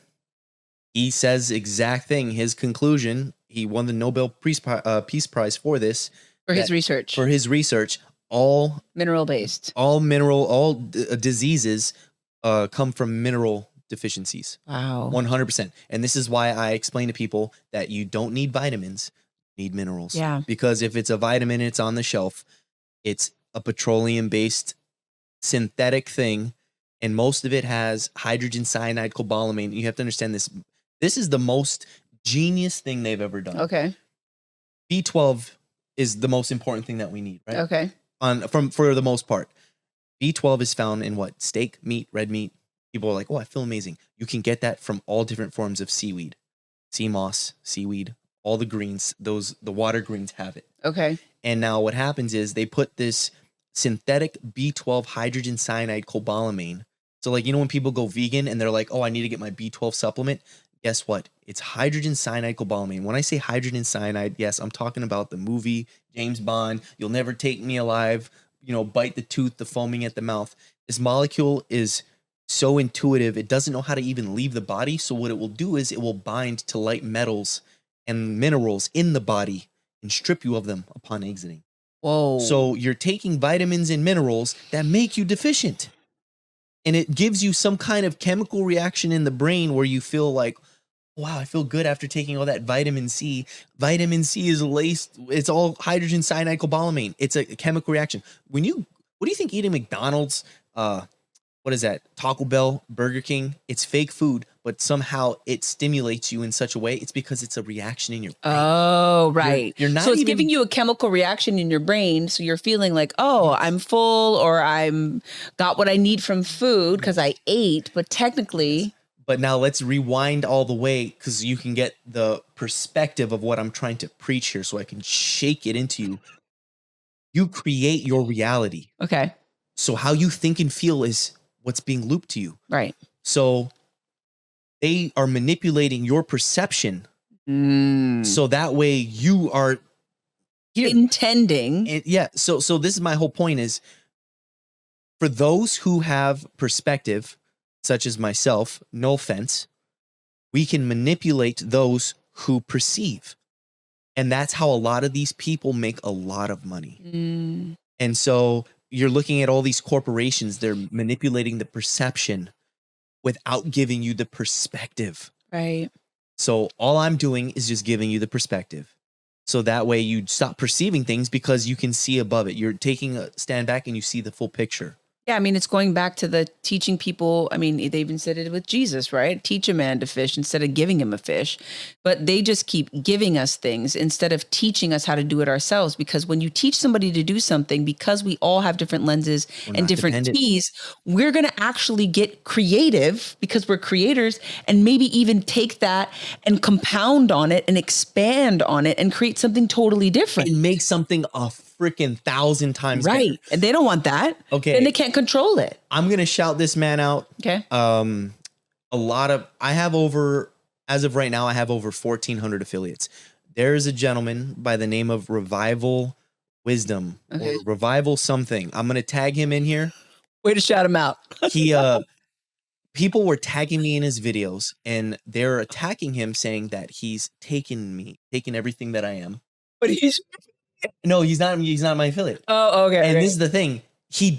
He says exact thing. His conclusion, he won the Nobel Peace Prize for this. For his research. For his research, all mineral-based. All diseases come from mineral deficiencies. Wow. 100%. And this is why I explain to people that you don't need vitamins, you need minerals. Yeah. Because if it's a vitamin and it's on the shelf, it's a petroleum-based synthetic thing, and most of it has hydrogen cyanide cobalamin. You have to understand this. This is the most genius thing they've ever done. Okay. B12 is the most important thing that we need, right? Okay. For the most part. B12 is found in what? Steak, meat, red meat. People are like, oh, I feel amazing. You can get that from all different forms of seaweed, sea moss, seaweed, all the greens, the water greens have it. Okay. And now what happens is they put this synthetic B12 hydrogen cyanide cobalamin. So like, you know, when people go vegan and they're like, oh, I need to get my B12 supplement. Guess what? It's hydrogen cyanide cobalamin. When I say hydrogen cyanide, yes, I'm talking about the movie James Bond. You'll never take me alive. You know, bite the tooth, the foaming at the mouth. This molecule is so intuitive, it doesn't know how to even leave the body. So what it will do is it will bind to light metals and minerals in the body and strip you of them upon exiting. Whoa. So you're taking vitamins and minerals that make you deficient. And it gives you some kind of chemical reaction in the brain where you feel like, wow, I feel good after taking all that vitamin C. Vitamin C is laced, it's all hydrogen cyanide cobalamin. It's a chemical reaction. What do you think eating McDonald's, what is that? Taco Bell, Burger King, it's fake food, but somehow it stimulates you in such a way. It's because it's a reaction in your brain. Oh, right. You're not so it's giving you a chemical reaction in your brain. So you're feeling like, oh, I'm full or I'm got what I need from food because I ate, but technically. But now let's rewind all the way because you can get the perspective of what I'm trying to preach here so I can shake it into you. You create your reality. Okay. So how you think and feel is what's being looped to you. Right. So they are manipulating your perception. So that way you are here. Intending. And yeah. So this is my whole point is for those who have perspective, such as myself, no offense, we can manipulate those who perceive. And that's how a lot of these people make a lot of money. And so you're looking at all these corporations, they're manipulating the perception without giving you the perspective. Right. So all I'm doing is just giving you the perspective. So that way you stop perceiving things because you can see above it. You're taking a stand back and you see the full picture. Yeah, I mean, it's going back to the teaching people. I mean, they even said it with Jesus, right? Teach a man to fish instead of giving him a fish. But they just keep giving us things instead of teaching us how to do it ourselves. Because when you teach somebody to do something, because we all have different lenses and different keys, we're going to actually get creative because we're creators, and maybe even take that and compound on it and expand on it and create something totally different. And make something freaking 1,000 times right better. And they don't want that. Okay, and they can't control it. I'm gonna shout this man out. Okay. I have over, as of right now, I have over 1,400 affiliates. There's a gentleman by the name of Revival Wisdom, or Revival something. I'm gonna tag him in here. Way to shout him out. People were tagging me in his videos, and they're attacking him, saying that he's taken everything that I am. But no, he's not my affiliate. Oh, okay. And this is the thing. He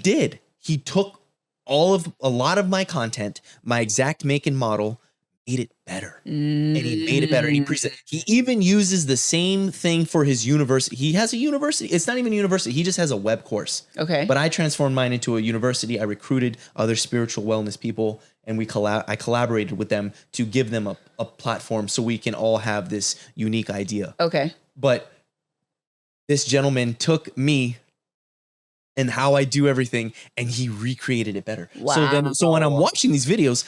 took a lot of my content, my exact make and model, made it better. And he made it better. He even uses the same thing for his university. He has a university. It's not even a university. He just has a web course. Okay. But I transformed mine into a university. I recruited other spiritual wellness people, and I collaborated with them to give them a platform so we can all have this unique idea. Okay. But this gentleman took me and how I do everything, and he recreated it better. Wow. So when I'm watching these videos,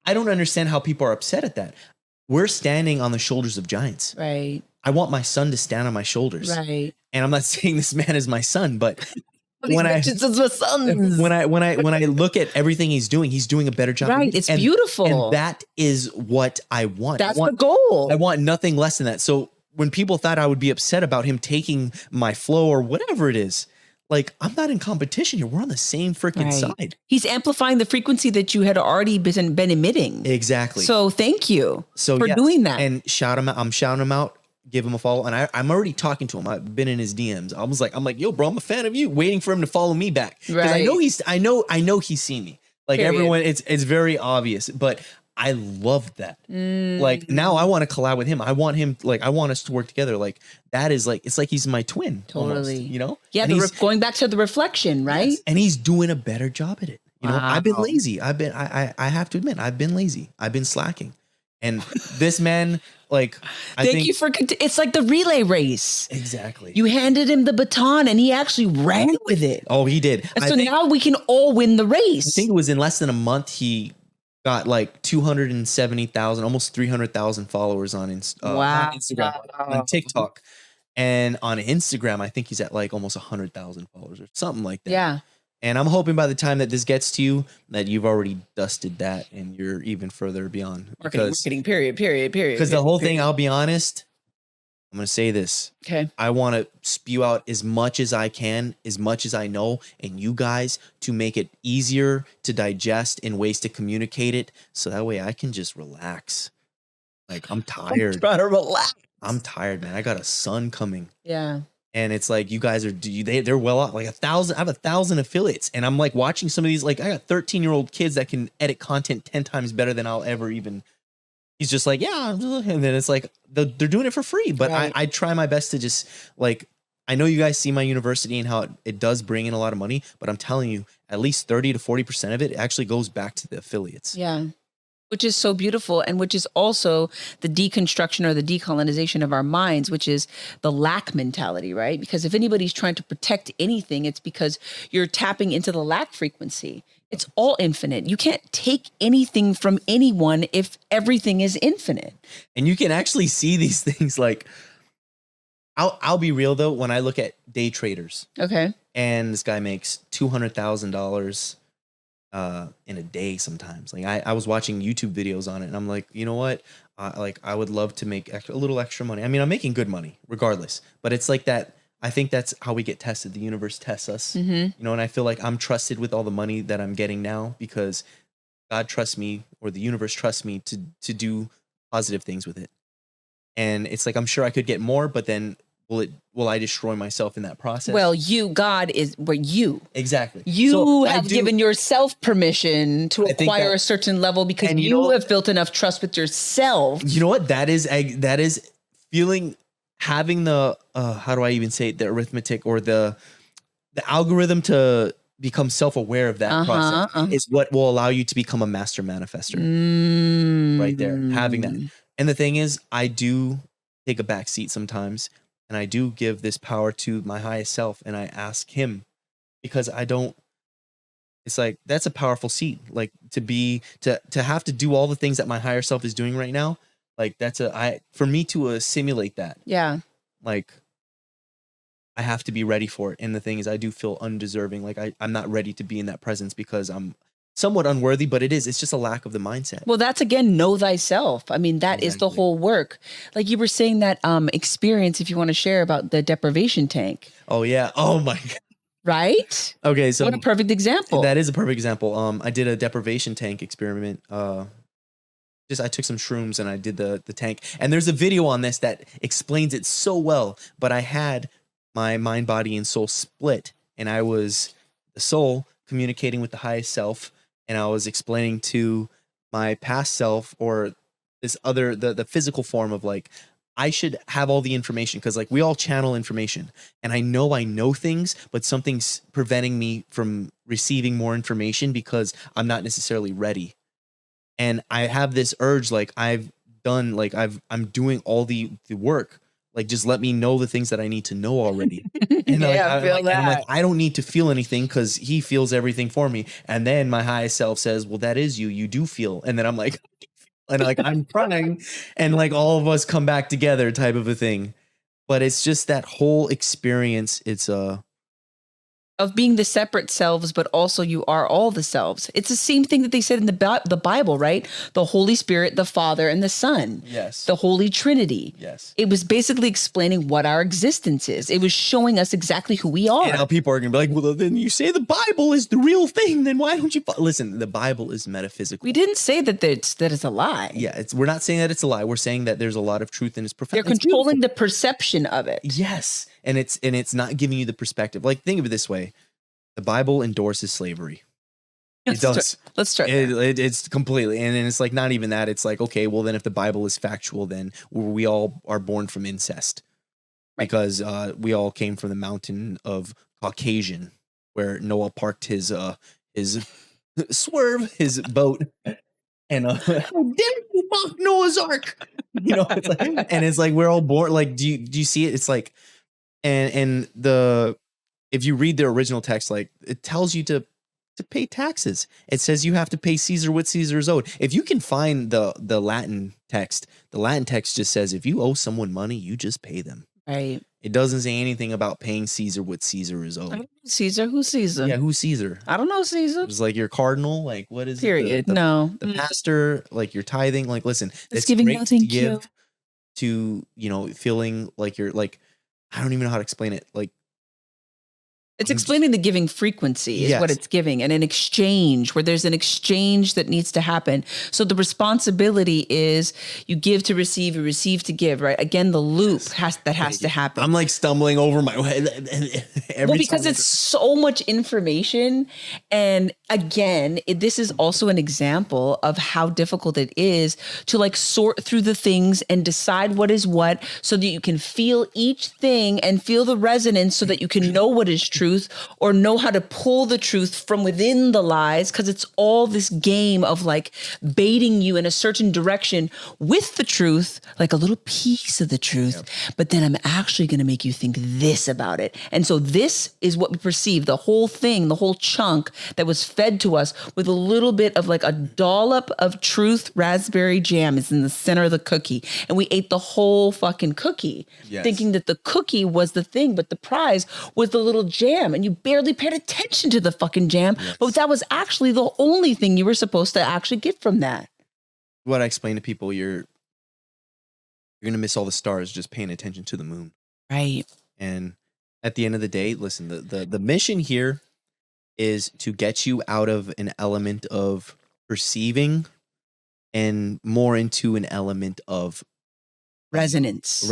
I don't understand how people are upset at that. We're standing on the shoulders of giants. Right. I want my son to stand on my shoulders. Right. And I'm not saying this man is my son, but when I look at everything he's doing a better job. Right. It's beautiful. And that is what I want. That's the goal. I want nothing less than that. So when people thought I would be upset about him taking my flow or whatever it is, like, I'm not in competition here. We're on the same freaking side. He's amplifying the frequency that you had already been emitting. Exactly. So thank you for doing that. And shout him out. I'm shouting him out. Give him a follow. And I'm already talking to him. I've been in his DMs. I'm like, yo, bro, I'm a fan of you. Waiting for him to follow me back. Because I know he's seen me. Like everyone, it's very obvious. But I love that. Like, now I want to collab with him. I want us to work together. Like, that is like, it's like he's my twin. Totally. Almost, you know? Yeah. Going back to the reflection, right? Yes, and he's doing a better job at it. You know, I've been lazy. I have to admit, I've been lazy. I've been slacking. And this man, like, Thank you for, it's like the relay race. Exactly. You handed him the baton and he actually ran with it. Oh, he did. And so now we can all win the race. I think it was in less than a month, he got like 270,000, almost 300,000 followers on Instagram, on TikTok. And on Instagram, I think he's at like almost 100,000 followers or something like that. Yeah. And I'm hoping by the time that this gets to you, that you've already dusted that and you're even further beyond. Marketing, period. Because the whole thing, I'll be honest, I'm going to say this. Okay. I want to spew out as much as I can, as much as I know, and you guys to make it easier to digest and ways to communicate it. So that way I can just relax. Like, I'm tired. I'm trying to relax. I'm tired, man. I got a son coming. Yeah. And it's like, you guys they're well off, like 1,000. I have 1,000 affiliates, and I'm like watching some of these, like, I got 13-year-old kids that can edit content 10 times better than I'll ever even. He's just like, yeah. And then it's like, they're doing it for free. But I try my best to just, like, I know you guys see my university and how it does bring in a lot of money, but I'm telling you, at least 30 to 40% of it actually goes back to the affiliates. Yeah. Which is so beautiful, and which is also the deconstruction or the decolonization of our minds, which is the lack mentality, right? Because if anybody's trying to protect anything, it's because you're tapping into the lack frequency. It's all infinite. You can't take anything from anyone if everything is infinite. And you can actually see these things. Like, I'll be real though, when I look at day traders. Okay. And this guy makes $200,000 in a day sometimes. Like, I was watching YouTube videos on it, and I'm like, you know what? Like, I would love to make a little extra money. I mean, I'm making good money regardless, but it's like that. I think that's how we get tested. The universe tests us, you know, and I feel like I'm trusted with all the money that I'm getting now because God trusts me, or the universe trusts me to do positive things with it. And it's like, I'm sure I could get more, but then will I destroy myself in that process? Well, God is where you. Exactly. You have given yourself permission to acquire a certain level because you have built enough trust with yourself. You know what? That is having the, how do I even say it? The arithmetic or the algorithm to become self-aware of that process is what will allow you to become a master manifester. Right there, having that. And the thing is, I do take a back seat sometimes, and I do give this power to my highest self, and I ask him, because it's like, that's a powerful seat. Like to have to do all the things that my higher self is doing right now. Like for me to simulate that. Yeah. Like I have to be ready for it. And the thing is, I do feel undeserving. Like I'm not ready to be in that presence because I'm somewhat unworthy, but it's just a lack of the mindset. Well, that's again, know thyself. I mean, that is the whole work. Like you were saying that experience, if you want to share about the deprivation tank. Oh yeah. Oh my God. Right? Okay. So what a perfect example. That is a perfect example. I did a deprivation tank experiment. I took some shrooms and I did the tank, and there's a video on this that explains it so well, but I had my mind, body, and soul split, and I was the soul communicating with the highest self, and I was explaining to my past self, or this other, the physical form of like, I should have all the information, because like we all channel information, and I know things, but something's preventing me from receiving more information because I'm not necessarily ready. And I have this urge, like I'm doing all the work. Like, just let me know the things that I need to know already. And I feel that. I'm like, I don't need to feel anything because he feels everything for me. And then my highest self says, well, that is you. You do feel. And then I'm like, and like, I'm crying. And like all of us come back together type of a thing. But it's just that whole experience. It's of being the separate selves, but also you are all the selves. It's the same thing that they said in the Bible, right? The Holy Spirit, the Father, and the Son. Yes. The Holy Trinity. Yes. It was basically explaining what our existence is. It was showing us exactly who we are. And now people are going to be like, well, then you say the Bible is the real thing. Then why don't you... Listen, the Bible is metaphysical. We didn't say that it's a lie. Yeah, we're not saying that it's a lie. We're saying that there's a lot of truth in its profound. They're controlling the perception of it. Yes. And it's not giving you the perspective. Like, think of it this way. The Bible endorses slavery. It does. Let's start. It's completely. And then it's like, not even that. It's like, okay, well then if the Bible is factual, then we all are born from incest. Right. Because we all came from the mountain of Caucasian, where Noah parked his boat. And how dare you mock Noah's Ark? You know, it's like, and it's like we're all born. Like, do you see it? It's like, and if you read the original text, like it tells you to pay taxes. It says you have to pay Caesar what Caesar is owed. If you can find the Latin text just says if you owe someone money, you just pay them. Right. It doesn't say anything about paying Caesar what Caesar is owed. Caesar? Who's Caesar? Yeah, who's Caesar? I don't know Caesar. It's like your cardinal. Like, what is Period. it? No. The pastor, like your tithing. Like, listen, it's giving great nothing to give to, feeling like you're like, I don't even know how to explain it. Like, it's explaining the giving frequency is what it's giving, and an exchange where there's an exchange that needs to happen. So the responsibility is you give to receive, you receive to give, right? Again, the loop has to happen. I'm like stumbling over my way. Because it's so much information. And again, this is also an example of how difficult it is to like sort through the things and decide what is what so that you can feel each thing and feel the resonance so that you can know what is true. Or know how to pull the truth from within the lies, because it's all this game of like baiting you in a certain direction with the truth, like a little piece of the truth. Yep. But then I'm actually going to make you think this about it. And so this is what we perceive, the whole thing, the whole chunk that was fed to us with a little bit of like a dollop of truth raspberry jam is in the center of the cookie. And we ate the whole fucking cookie, thinking that the cookie was the thing, but the prize was the little jam. And you barely paid attention to the fucking jam, but that was actually the only thing you were supposed to actually get from that. What I explain to people, you're going to miss all the stars just paying attention to the moon. Right. And at the end of the day, listen, the mission here is to get you out of an element of perceiving and more into an element of resonance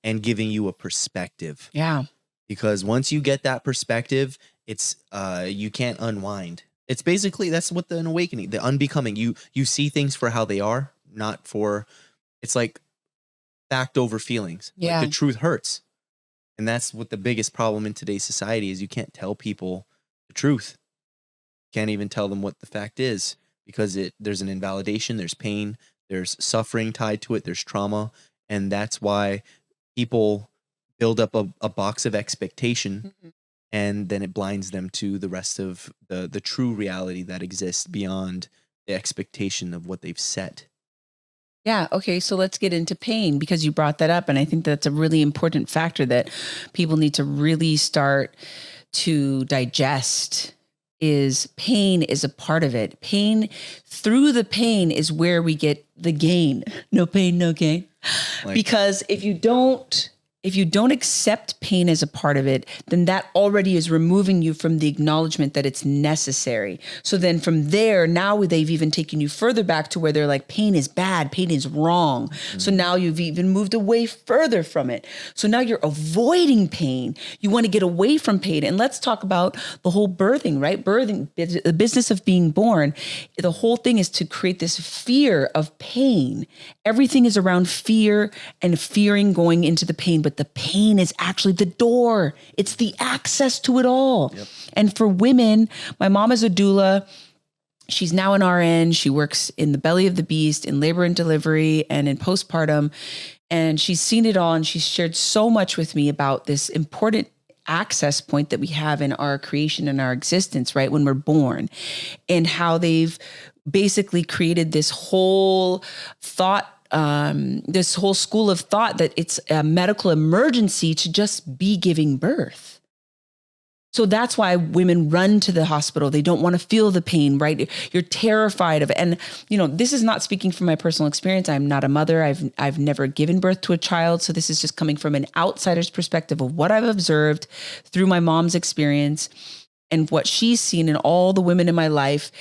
and giving you a perspective. Yeah. Because once you get that perspective, it's you can't unwind. It's basically, that's what an awakening, the unbecoming. You see things for how they are, not for, it's like fact over feelings. Yeah. Like the truth hurts. And that's what the biggest problem in today's society is. You can't tell people the truth. Can't even tell them what the fact is, because there's an invalidation, there's pain, there's suffering tied to it, there's trauma. And that's why people build up a box of expectation, and then it blinds them to the rest of the true reality that exists beyond the expectation of what they've set. Yeah. Okay. So let's get into pain, because you brought that up. And I think that's a really important factor that people need to really start to digest. Is pain is a part of it. Pain, through the pain is where we get the gain. No pain, no gain. Because if you don't accept pain as a part of it, then that already is removing you from the acknowledgement that it's necessary. So then from there, now they've even taken you further back to where they're like, pain is bad, pain is wrong. Mm-hmm. So now you've even moved away further from it. So now you're avoiding pain. You want to get away from pain. And let's talk about the whole birthing, right? Birthing, the business of being born. The whole thing is to create this fear of pain. Everything is around fear and fearing going into the pain, but the pain is actually the door. It's the access to it all. Yep. And for women, my mom is a doula. She's now an RN. She works in the belly of the beast, in labor and delivery, and in postpartum. And she's seen it all. And she's shared so much with me about this important access point that we have in our creation and our existence, right? When we're born, and how they've basically created this whole thought, this whole school of thought that it's a medical emergency to just be giving birth. So that's why women run to the hospital. They don't want to feel the pain, right? You're terrified of it. And, this is not speaking from my personal experience. I'm not a mother. I've never given birth to a child. So this is just coming from an outsider's perspective of what I've observed through my mom's experience and what she's seen, and all the women in my life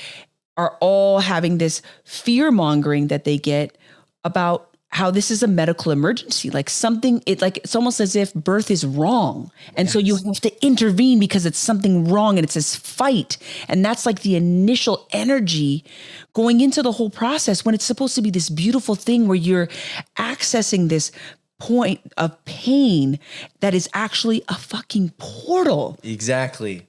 are all having this fear mongering that they get about how this is a medical emergency, like something, it's almost as if birth is wrong. And yes. So you have to intervene because it's something wrong, and it's this fight. And that's like the initial energy going into the whole process, when it's supposed to be this beautiful thing where you're accessing this point of pain that is actually a fucking portal. Exactly.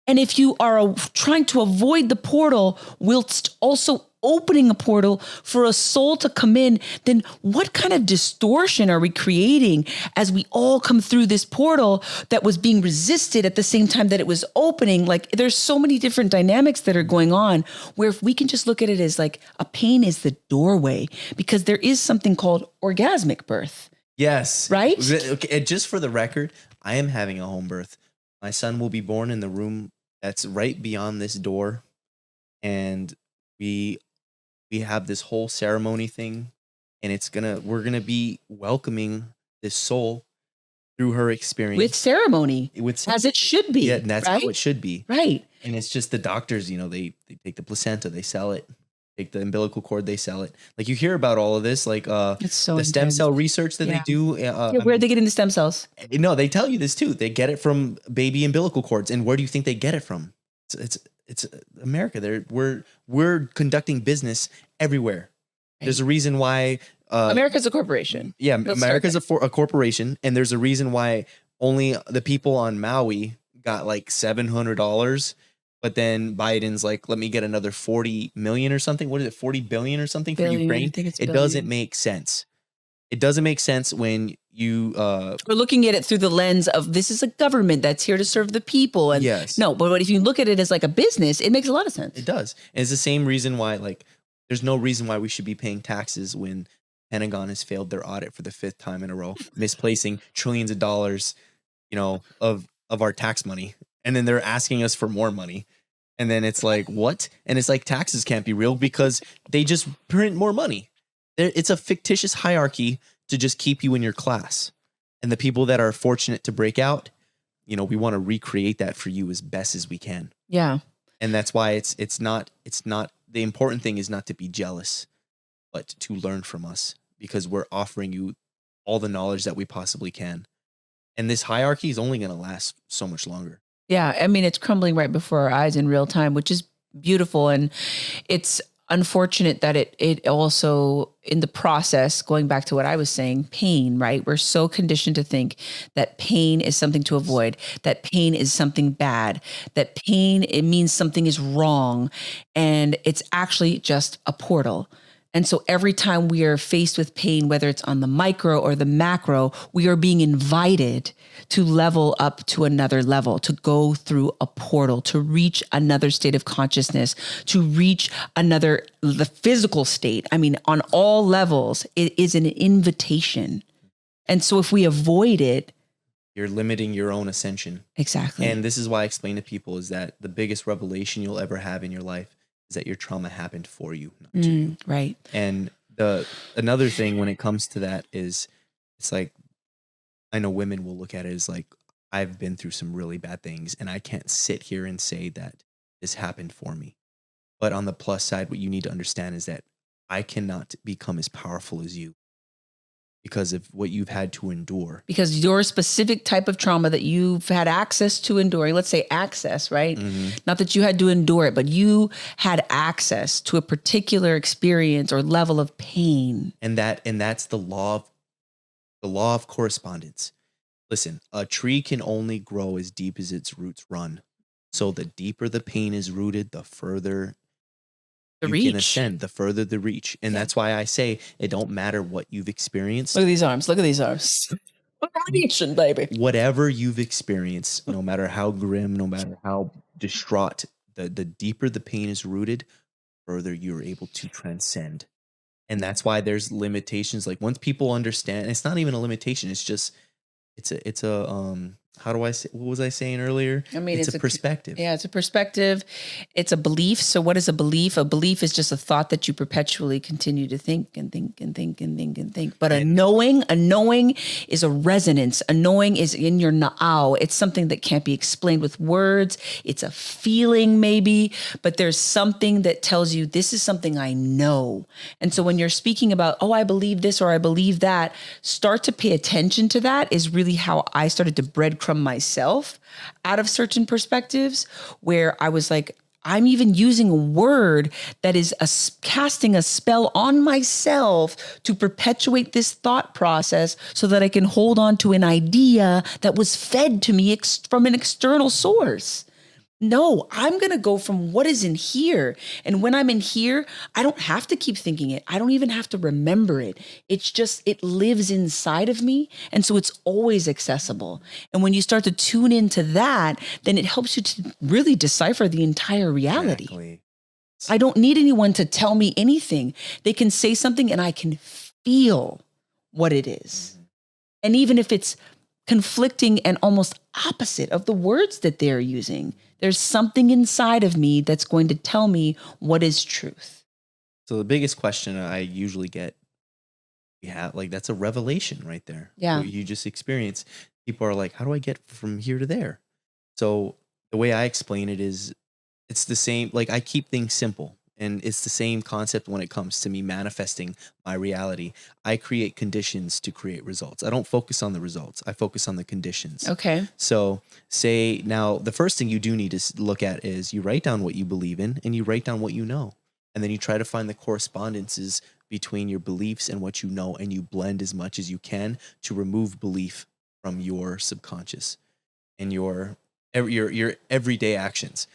And if you are trying to avoid the portal whilst also opening a portal for a soul to come in, then what kind of distortion are we creating as we all come through this portal that was being resisted at the same time that it was opening? Like, there's so many different dynamics that are going on, where if we can just look at it as like a pain is the doorway, because there is something called orgasmic birth. Yes. Right? Okay, just for the record, I am having a home birth. My son will be born in the room that's right beyond this door. And we have this whole ceremony thing, and we're gonna be welcoming this soul through her experience with ceremony, as it should be. Yeah, and that's right? how it should be. Right. And it's just the doctors, they take the placenta, they sell it. Take the umbilical cord, they sell it. Like, you hear about all of this, like it's so the stem cell research that they do. Where are they getting the stem cells? No, they tell you this too. They get it from baby umbilical cords. And where do you think they get it from? It's America. We're conducting business everywhere. Right. There's a reason why America's a corporation. Yeah, America's a corporation, and there's a reason why only the people on Maui got like $700, but then Biden's like, let me get another 40 million or something. What is it, 40 billion or something for Ukraine? It doesn't make sense. It doesn't make sense when you we're looking at it through the lens of, this is a government that's here to serve the people. And yes. No, but if you look at it as like a business, it makes a lot of sense. It does. And it's the same reason why, like, there's no reason why we should be paying taxes when Pentagon has failed their audit for the 5th time in a row, misplacing trillions of dollars, of our tax money. And then they're asking us for more money. And then it's like, what? And it's like, taxes can't be real because they just print more money. It's a fictitious hierarchy to just keep you in your class. And the people that are fortunate to break out, we want to recreate that for you as best as we can. Yeah. And that's why it's not the important thing is not to be jealous, but to learn from us, because we're offering you all the knowledge that we possibly can. And this hierarchy is only going to last so much longer. Yeah. I mean, it's crumbling right before our eyes in real time, which is beautiful. And it's unfortunate that it also, in the process, going back to what I was saying, pain, right? We're so conditioned to think that pain is something to avoid, that pain is something bad, that pain, it means something is wrong. And it's actually just a portal. And so every time we are faced with pain, whether it's on the micro or the macro, we are being invited to level up to another level, to go through a portal, to reach another state of consciousness, to reach the physical state. I mean, on all levels, it is an invitation. And so if we avoid it, you're limiting your own ascension. Exactly. And this is why I explain to people is that the biggest revelation you'll ever have in your life is that your trauma happened for you, not to you. Right. And another thing when it comes to that is, it's like, I know women will look at it as like, I've been through some really bad things and I can't sit here and say that this happened for me. But on the plus side, what you need to understand is that I cannot become as powerful as you because of what you've had to endure. Because your specific type of trauma that you've had access to enduring, let's say access, right? Mm-hmm. Not that you had to endure it, but you had access to a particular experience or level of pain. And that's the law of correspondence. Listen, a tree can only grow as deep as its roots run. So the deeper the pain is rooted, the further you can ascend, the further the reach. And that's why I say it don't matter what you've experienced. Look at these arms. Look at these arms. Radiation, baby. Whatever you've experienced, no matter how grim, no matter how distraught, the deeper the pain is rooted, further you're able to transcend. And that's why there's limitations. Like once people understand, it's not even a limitation. It's just, it's a how do I say, what was I saying earlier? I mean, it's a perspective. Yeah, it's a perspective. It's a belief. So what is a belief? A belief is just a thought that you perpetually continue to think and think and think and think and think. But a knowing is a resonance. A knowing is in your now. It's something that can't be explained with words. It's a feeling maybe, but there's something that tells you this is something I know. And so when you're speaking about, oh, I believe this or I believe that, start to pay attention to that is really how I started to breadcrumb myself out of certain perspectives where I was like, I'm even using a word that is casting a spell on myself to perpetuate this thought process so that I can hold on to an idea that was fed to me from an external source. No, I'm going to go from what is in here. And when I'm in here, I don't have to keep thinking it. I don't even have to remember it. It's just, it lives inside of me. And so it's always accessible. And when you start to tune into that, then it helps you to really decipher the entire reality. Exactly. I don't need anyone to tell me anything. They can say something and I can feel what it is. Mm-hmm. And even if it's conflicting and almost opposite of the words that they're using, there's something inside of me that's going to tell me what is truth. So the biggest question I usually get, that's a revelation right there. Yeah. What you just experience. People are like, how do I get from here to there? So the way I explain it is it's the same, like I keep things simple. And it's the same concept when it comes to me manifesting my reality. I create conditions to create results. I don't focus on the results. I focus on the conditions. Okay. So say now the first thing you do need to look at is you write down what you believe in and you write down what you know. And then you try to find the correspondences between your beliefs and what you know, and you blend as much as you can to remove belief from your subconscious and your everyday actions.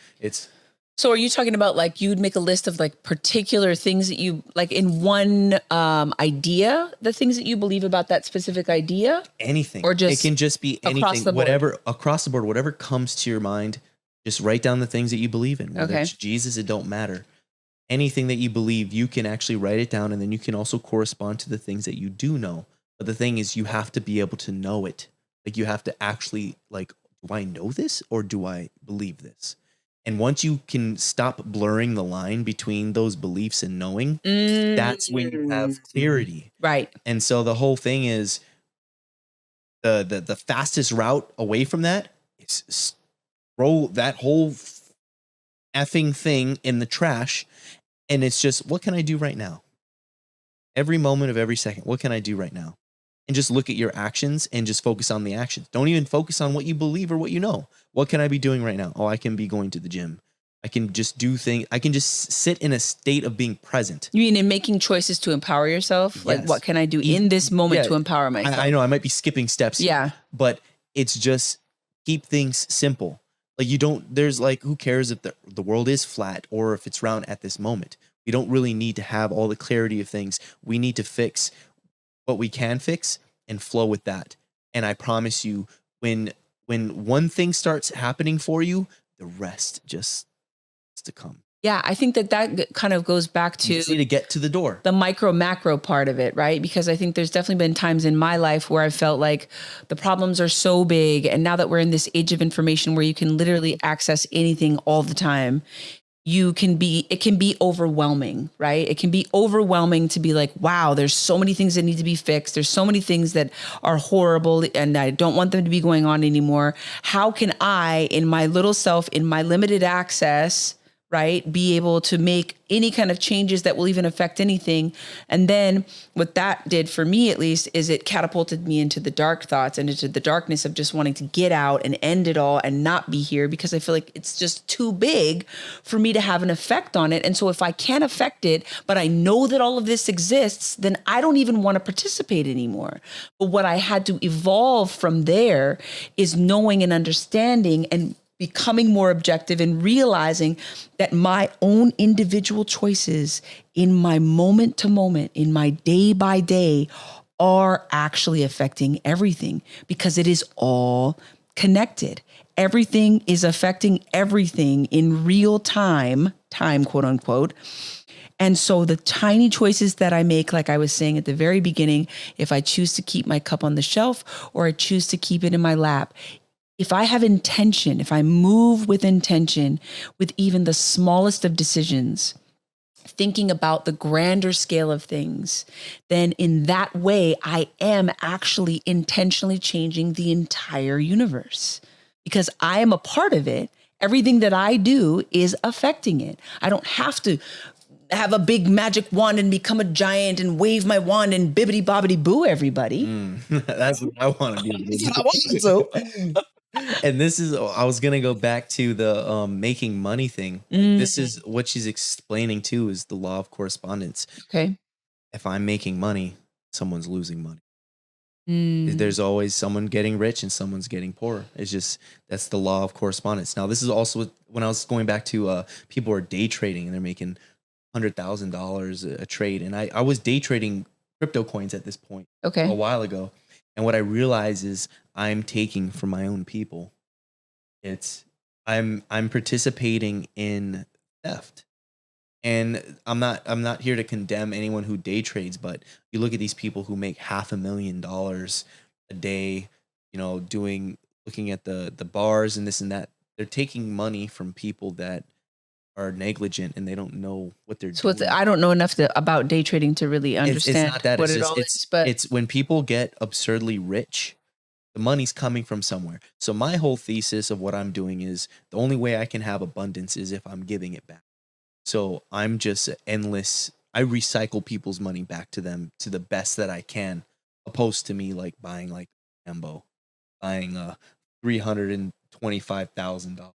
So are you talking about like you'd make a list of like particular things that you like in one idea, the things that you believe about that specific idea? Anything. Or just it can just be anything, whatever across the board, whatever comes to your mind, just write down the things that you believe in. Whether it's Jesus, it don't matter. Anything that you believe, you can actually write it down, and then you can also correspond to the things that you do know. But the thing is, you have to be able to know it. Like you have to actually like, do I know this or do I believe this? And once you can stop blurring the line between those beliefs and knowing, that's when you have clarity. Right. And so the whole thing is the fastest route away from that is throw that whole effing thing in the trash. And it's just, what can I do right now? Every moment of every second, what can I do right now? and just look at your actions and just focus on the actions. Don't even focus on what you believe or what you know. What can I be doing right now? Oh, I can be going to the gym. I can just do things. I can just sit in a state of being present. You mean in making choices to empower yourself? Yes. Like, what can I do in this moment to empower myself? I know I might be skipping steps. Yeah. But it's just keep things simple. Like there's like, who cares if the world is flat or if it's round at this moment? We don't really need to have all the clarity of things. We need to fix what we can fix and flow with that. And I promise you, when one thing starts happening for you, the rest just has to come. Yeah, I think that kind of goes back to, you just need to get to the door, the micro macro part of it, right? Because I think there's definitely been times in my life where I felt like the problems are so big. And now that we're in this age of information where you can literally access anything all the time, it can be overwhelming, right? It can be overwhelming to be like, wow, there's so many things that need to be fixed. There's so many things that are horrible and I don't want them to be going on anymore. How can I, in my little self, in my limited access, right, be able to make any kind of changes that will even affect anything? And then what that did for me, at least, is it catapulted me into the dark thoughts and into the darkness of just wanting to get out and end it all and not be here, because I feel like it's just too big for me to have an effect on it. And so if I can't affect it, but I know that all of this exists, then I don't even want to participate anymore. But what I had to evolve from there is knowing and understanding and becoming more objective and realizing that my own individual choices in my moment to moment, in my day by day, are actually affecting everything, because it is all connected. Everything is affecting everything in real time, quote unquote. And so the tiny choices that I make, like I was saying at the very beginning, if I choose to keep my cup on the shelf or I choose to keep it in my lap, if I have intention, if I move with intention, with even the smallest of decisions, thinking about the grander scale of things, then in that way, I am actually intentionally changing the entire universe, because I am a part of it. Everything that I do is affecting it. I don't have to have a big magic wand and become a giant and wave my wand and bibbity bobbity boo everybody. That's what I want to do. That's what I want to. And this is, I was going to go back to the making money thing. This is what she's explaining too, is the law of correspondence. Okay. If I'm making money, someone's losing money. There's always someone getting rich and someone's getting poor. It's just, that's the law of correspondence. Now, this is also when I was going back to people are day trading and they're making $100,000 a trade. And I was day trading crypto coins at this point a while ago. And what I realize is I'm taking from my own people. I'm participating in theft. And I'm not here to condemn anyone who day trades, but you look at these people who make $500,000 a day, looking at the bars and this and that. They're taking money from people that are negligent and they don't know what they're doing. So I don't know enough about day trading to really understand it's not that. what it's it just, all is. But it's when people get absurdly rich, the money's coming from somewhere. So my whole thesis of what I'm doing is the only way I can have abundance is if I'm giving it back. So I'm just endless. I recycle people's money back to them to the best that I can, opposed to me like buying like buying $325,000.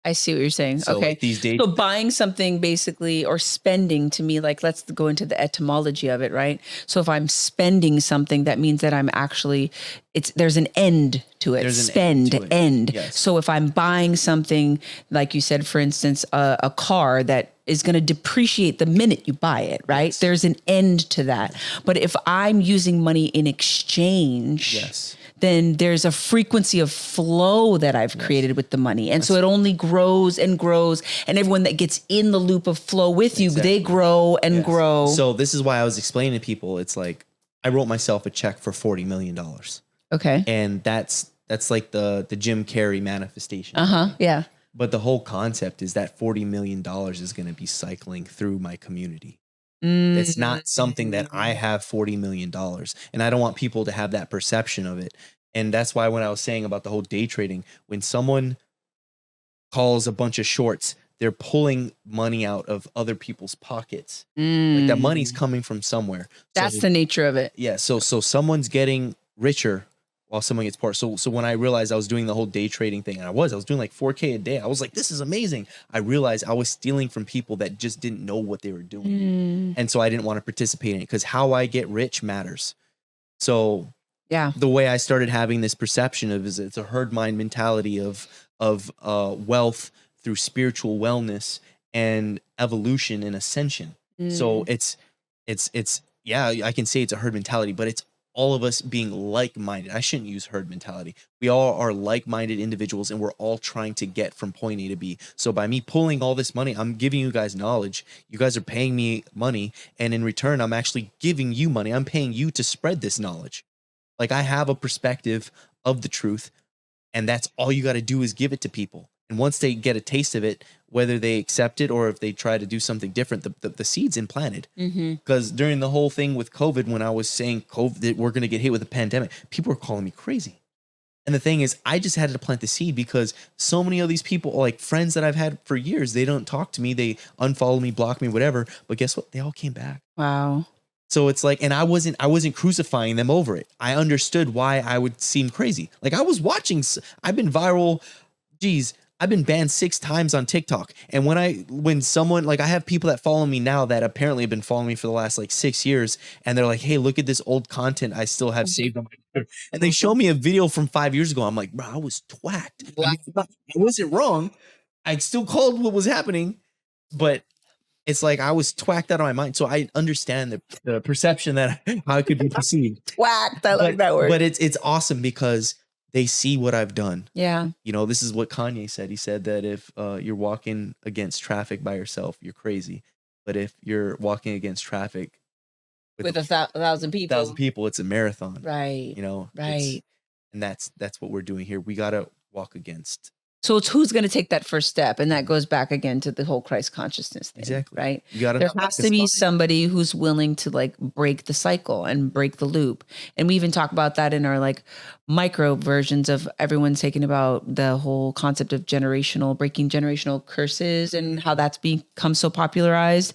I see what you're saying. So okay. Like these days, so buying something basically, or spending, to me, like, let's go into the etymology of it, right? So if I'm spending something, that means that I'm actually, there's an end to it. End. Yes. So if I'm buying something, like you said, for instance, a car that is going to depreciate the minute you buy it, right? Yes. There's an end to that. But if I'm using money in exchange, yes, then there's a frequency of flow that I've created with the money. And so it only grows and grows. And everyone that gets in the loop of flow with you, they grow and grow. So this is why I was explaining to people, it's like, I wrote myself a check for $40 million. Okay. And that's like the Jim Carrey manifestation. Yeah. But the whole concept is that $40 million is going to be cycling through my community. It's not something that I have $40 million. And I don't want people to have that perception of it. And that's why when I was saying about the whole day trading, when someone calls a bunch of shorts, they're pulling money out of other people's pockets. Like that money's coming from somewhere. That's the nature of it. Yeah. So someone's getting richer while someone gets poor. So when I realized I was doing the whole day trading thing, and I was doing like 4K a day, I was like, this is amazing. I realized I was stealing from people that just didn't know what they were doing. And so I didn't want to participate in it, because how I get rich matters. So yeah, the way I started having this perception of is it's a herd mind mentality of wealth through spiritual wellness and evolution and ascension. So it's yeah, I can say it's a herd mentality, but it's all of us being like-minded. I shouldn't use herd mentality. We all are like-minded individuals, and we're all trying to get from point A to B. So by me pulling all this money, I'm giving you guys knowledge. You guys are paying me money, and in return, I'm actually giving you money. I'm paying you to spread this knowledge. Like, I have a perspective of the truth, and that's all you got to do is give it to people. And once they get a taste of it, whether they accept it or if they try to do something different, the seed's implanted. Because during the whole thing with COVID, when I was saying COVID, we're going to get hit with a pandemic, people were calling me crazy. And the thing is, I just had to plant the seed, because so many of these people, like friends that I've had for years, they don't talk to me. They unfollow me, block me, whatever. But guess what? They all came back. Wow. So it's like, and I wasn't crucifying them over it. I understood why I would seem crazy. Like, I was watching, I've been viral. Geez, I've been banned 6 times on TikTok. And when someone, like, I have people that follow me now that apparently have been following me for the last like 6 years. And they're like, hey, look at this old content I still have saved on my computer. And they show me a video from 5 years ago. I'm like, bro, I was twacked. I wasn't wrong. I still called what was happening, but it's like I was twacked out of my mind. So I understand the perception that how it could be perceived. Twacked. I like that word. But it's awesome because they see what I've done. Yeah. You know, this is what Kanye said. He said that if you're walking against traffic by yourself, you're crazy. But if you're walking against traffic with a thousand people, it's a marathon. Right. You know, right. And that's what we're doing here. We got to walk against. So it's who's going to take that first step. And that goes back again to the whole Christ consciousness thing. Exactly. Right. There has to be somebody who's willing to like break the cycle and break the loop. And we even talk about that in our like micro versions of everyone taking about the whole concept of breaking generational curses and how that's become so popularized.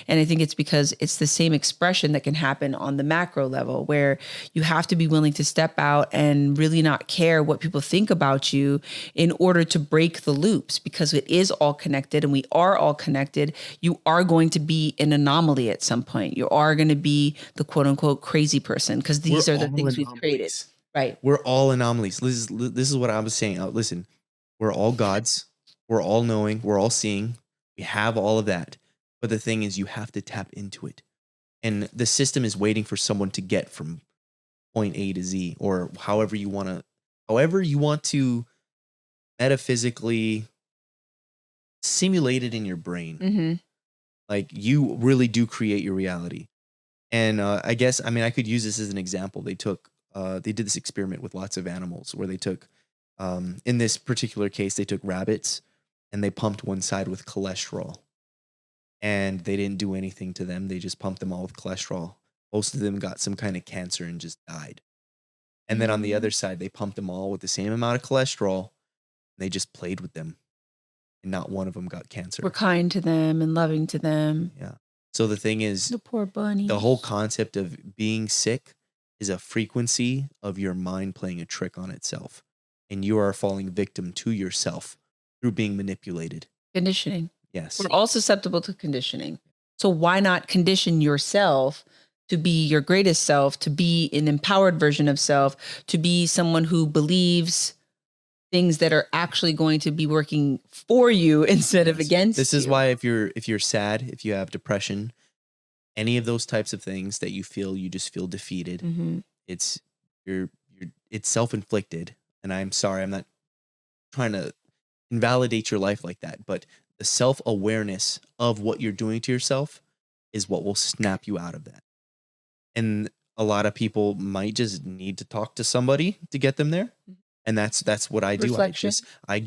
And I think it's because it's the same expression that can happen on the macro level, where you have to be willing to step out and really not care what people think about you in order to break the loops, because it is all connected and we are all connected. You are going to be an anomaly at some point. You are going to be the quote unquote crazy person, because these are the things we've created. Right. We're all anomalies. This is what I was saying. Listen, we're all gods. We're all knowing. We're all seeing. We have all of that. But the thing is, you have to tap into it. And the system is waiting for someone to get from point A to Z, or however you want to metaphysically simulate it in your brain. Like, you really do create your reality. And I could use this as an example. They did this experiment with lots of animals where they took, in this particular case, they took rabbits and they pumped one side with cholesterol, and they didn't do anything to them. They just pumped them all with cholesterol. Most of them got some kind of cancer and just died. And then on the other side, they pumped them all with the same amount of cholesterol. They just played with them, and not one of them got cancer. We're kind to them and loving to them. Yeah. So the thing is, the poor bunny. The whole concept of being sick is a frequency of your mind playing a trick on itself, and you are falling victim to yourself through being manipulated. Conditioning. Yes. We're all susceptible to conditioning. So why not condition yourself to be your greatest self, to be an empowered version of self, to be someone who believes things that are actually going to be working for you instead of against you. This is why if you're sad, if you have depression, any of those types of things that you just feel defeated. It's self-inflicted. And I'm sorry, I'm not trying to invalidate your life like that, but the self-awareness of what you're doing to yourself is what will snap you out of that. And a lot of people might just need to talk to somebody to get them there. And that's what I do. Reflection. They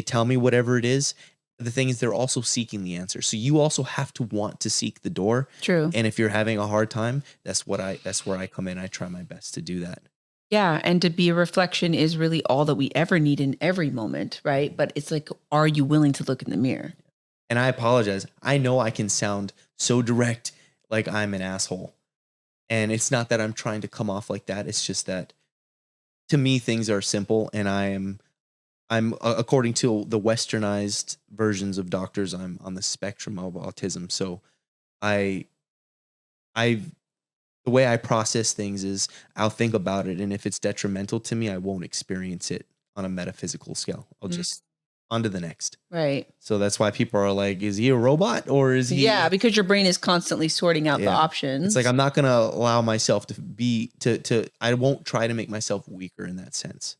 tell me whatever it is. The thing is, they're also seeking the answer. So you also have to want to seek the door. True. And if you're having a hard time, that's where I come in. I try my best to do that. Yeah. And to be a reflection is really all that we ever need in every moment, right? But it's like, are you willing to look in the mirror? And I apologize. I know I can sound so direct, like I'm an asshole. And it's not that I'm trying to come off like that. It's just that to me, things are simple, and I'm according to the westernized versions of doctors, I'm on the spectrum of autism. So I I the way I process things is I'll think about it, and if it's detrimental to me, I won't experience it on a metaphysical scale. I'll just on to the next. Right. So that's why people are like, is he a robot or is he? Yeah, because your brain is constantly sorting out the options. It's like I'm not gonna allow myself to be to I won't try to make myself weaker in that sense.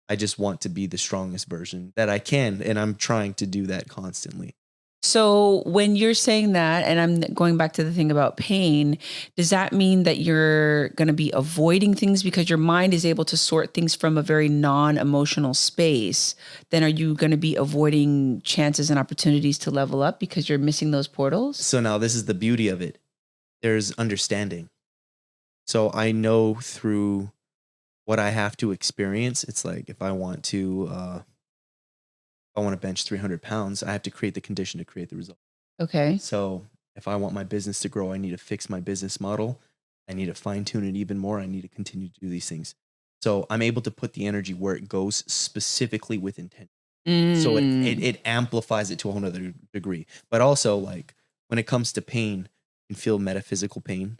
I just want to be the strongest version that I can, and I'm trying to do that constantly. So when you're saying that, and I'm going back to the thing about pain, does that mean that you're going to be avoiding things because your mind is able to sort things from a very non-emotional space? Then are you going to be avoiding chances and opportunities to level up because you're missing those portals? So now this is the beauty of it. There's understanding. So I know through what I have to experience, it's like if I want to bench 300 pounds, I have to create the condition to create the result. Okay. So if I want my business to grow, I need to fix my business model. I need to fine tune it even more. I need to continue to do these things. So I'm able to put the energy where it goes specifically with intent. So it amplifies it to a whole nother degree. But also, like, when it comes to pain, you can feel metaphysical pain.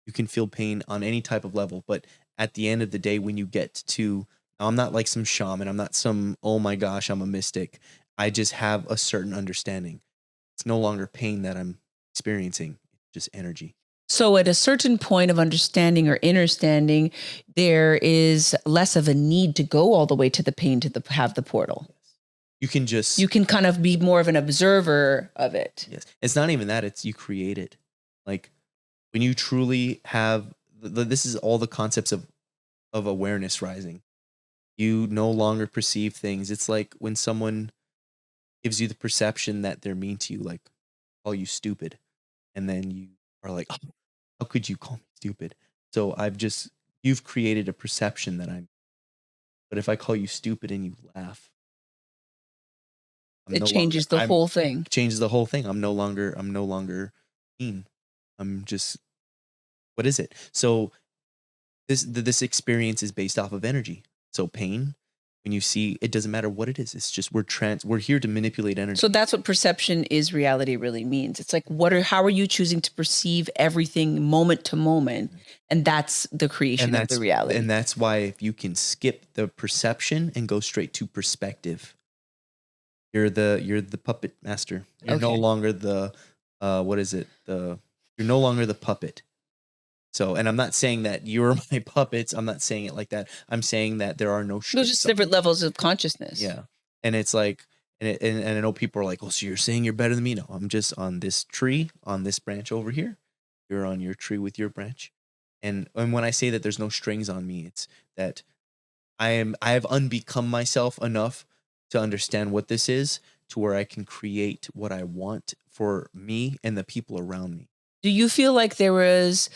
You can feel pain on any type of level. But at the end of the day, when you get to, I'm not like some shaman. I'm not some, oh my gosh, I'm a mystic. I just have a certain understanding. It's no longer pain that I'm experiencing. It's just energy. So at a certain point of understanding or understanding, there is less of a need to go all the way to the pain to have the portal. You can kind of be more of an observer of it. Yes. It's not even that, it's you create it. Like when you truly have, this is all the concepts of awareness rising. You no longer perceive things. It's like when someone gives you the perception that they're mean to you, like call you stupid. And then you are like, oh, how could you call me stupid? So you've created a perception that but if I call you stupid and you laugh, it changes the whole thing. Changes the whole thing. I'm no longer mean. I'm just, what is it? So this experience is based off of energy. So pain, when you see, it doesn't matter what it is. It's just we're here to manipulate energy. So that's what perception is reality really means. It's like how are you choosing to perceive everything moment to moment? And that's the creation of the reality. And that's why if you can skip the perception and go straight to perspective, you're the puppet master. You're no longer the you're no longer the puppet. So, and I'm not saying that you're my puppets. I'm not saying it like that. I'm saying that there are no There's just different levels of consciousness. Yeah. And it's like, and I know people are like, oh, so you're saying you're better than me? No, I'm just on this tree, on this branch over here. You're on your tree with your branch. And when I say that there's no strings on me, it's that I have unbecome myself enough to understand what this is, to where I can create what I want for me and the people around me. Do you feel like there was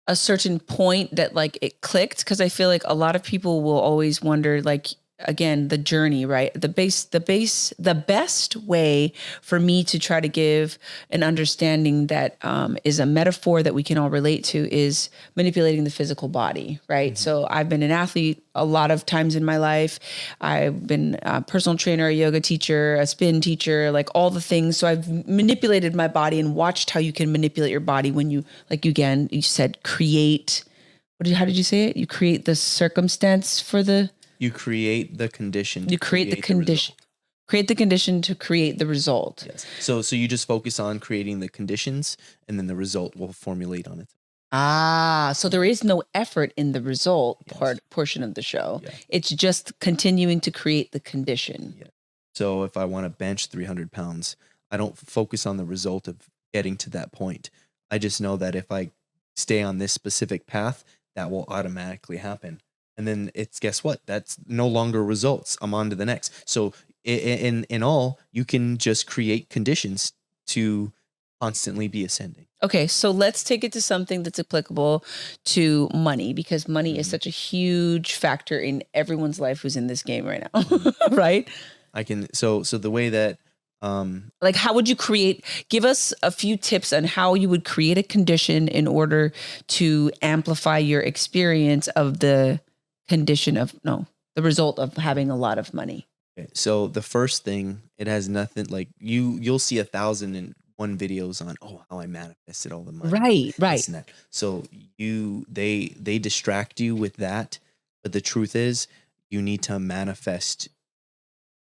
a certain point that like it clicked? Because I feel like a lot of people will always wonder, like, again, the journey, right? The best way for me to try to give an understanding that is a metaphor that we can all relate to is manipulating the physical body, right? Mm-hmm. So I've been an athlete a lot of times in my life. I've been a personal trainer, a yoga teacher, a spin teacher, like all the things. So I've manipulated my body and watched how you can manipulate your body when you, like, again, you said create, how did you say it? You create the circumstance for the... You create the condition. You create the condition. Create the condition to create the result. Yes. So you just focus on creating the conditions, and then the result will formulate on it. So there is no effort in the result portion of the show. Yeah. It's just continuing to create the condition. Yeah. So if I want to bench 300 pounds, I don't focus on the result of getting to that point. I just know that if I stay on this specific path, that will automatically happen. And then it's, guess what? That's no longer results. I'm on to the next. So in all, you can just create conditions to constantly be ascending. Okay, so let's take it to something that's applicable to money, because money is such a huge factor in everyone's life who's in this game right now, right? So the way that like, how would you give us a few tips on how you would create a condition in order to amplify your experience of the the result of having a lot of money. Okay, so the first thing, it has nothing like you'll see 1,001 videos on how I manifested all the money. Right. This and that. So they distract you with that, but the truth is you need to manifest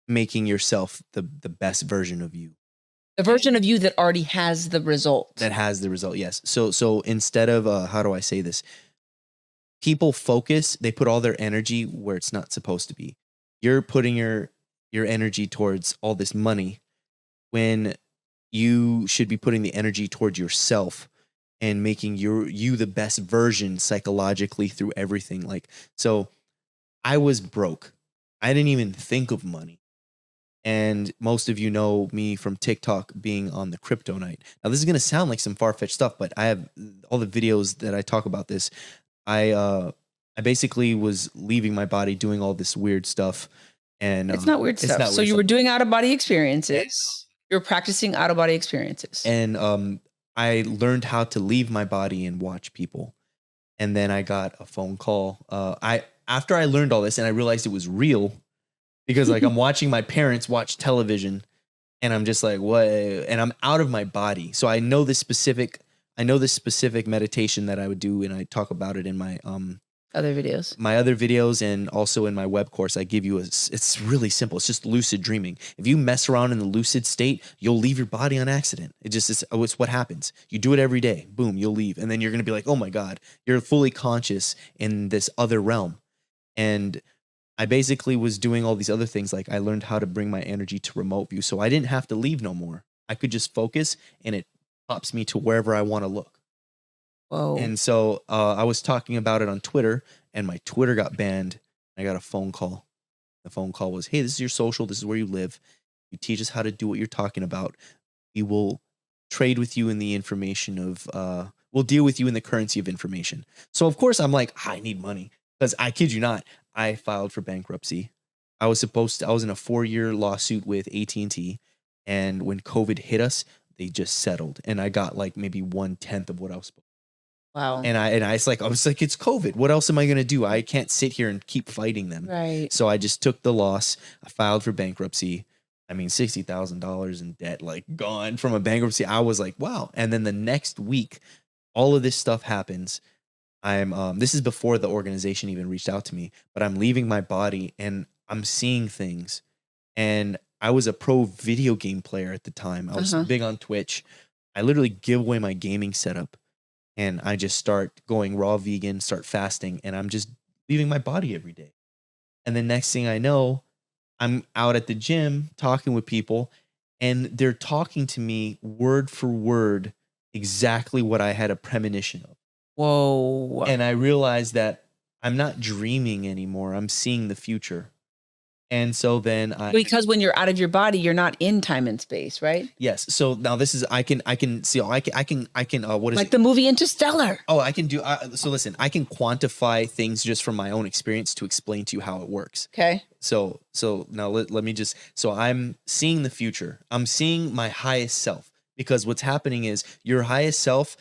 making yourself the best version of you. The version of you that already has the result. That has the result, yes. So instead of how do I say this? People they put all their energy where it's not supposed to be. You're putting your energy towards all this money when you should be putting the energy towards yourself and making you the best version psychologically through everything. Like, so I was broke. I didn't even think of money. And most of you know me from TikTok being on the crypto night. Now, this is going to sound like some far-fetched stuff, but I have all the videos that I talk about this. I basically was leaving my body, doing all this weird stuff. And it's not weird stuff. So you were doing out-of-body experiences. You're practicing out-of-body experiences. And I learned how to leave my body and watch people. And then I got a phone call. After I learned all this and I realized it was real, because like I'm watching my parents watch television and I'm just like, what? And I'm out of my body. So I know this specific meditation that I would do, and I talk about it in my other videos. My other videos, and also in my web course, I give you it's really simple. It's just lucid dreaming. If you mess around in the lucid state, you'll leave your body on accident. It's what happens. You do it every day. Boom, you'll leave. And then you're going to be like, oh my God, you're fully conscious in this other realm. And I basically was doing all these other things. Like I learned how to bring my energy to remote view. So I didn't have to leave no more. I could just focus and it pops me to wherever I want to look. Whoa. And so I was talking about it on Twitter, and my Twitter got banned. I got a phone call. The phone call was, hey, this is your social. This is where you live. You teach us how to do what you're talking about. We will trade with you in the information of, we'll deal with you in the currency of information. So of course I'm like, I need money, because I kid you not, I filed for bankruptcy. I was in a 4-year lawsuit with AT&T. And when COVID hit us, they just settled. And I got like maybe 1/10 of what I was supposed to. Wow. And I was like, it's COVID. What else am I going to do? I can't sit here and keep fighting them. Right. So I just took the loss. I filed for bankruptcy. I mean, $60,000 in debt, like gone from a bankruptcy. I was like, wow. And then the next week, all of this stuff happens. This is before the organization even reached out to me, but I'm leaving my body and I'm seeing things. And I was a pro video game player at the time. I was big on Twitch. I literally give away my gaming setup. And I just start going raw vegan, start fasting, and I'm just leaving my body every day. And the next thing I know, I'm out at the gym talking with people, and they're talking to me word for word exactly what I had a premonition of. Whoa. And I realized that I'm not dreaming anymore. I'm seeing the future. And so then because when you're out of your body, you're not in time and space, right? Yes. So now this is, I can see, what is like the movie Interstellar. Oh, I can do, so listen, I can quantify things just from my own experience to explain to you how it works. Okay. So now let me just, so I'm seeing the future. I'm seeing my highest self, because what's happening is your highest self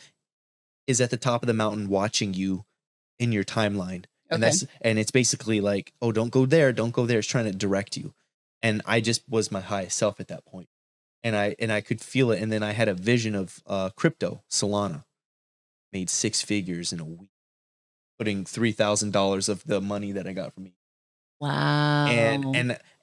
is at the top of the mountain watching you in your timeline. And and it's basically like, oh, don't go there. Don't go there. It's trying to direct you. And I just was my highest self at that point. And I could feel it. And then I had a vision of crypto, Solana, made 6 figures in a week, putting $3,000 of the money that I got from me. Wow.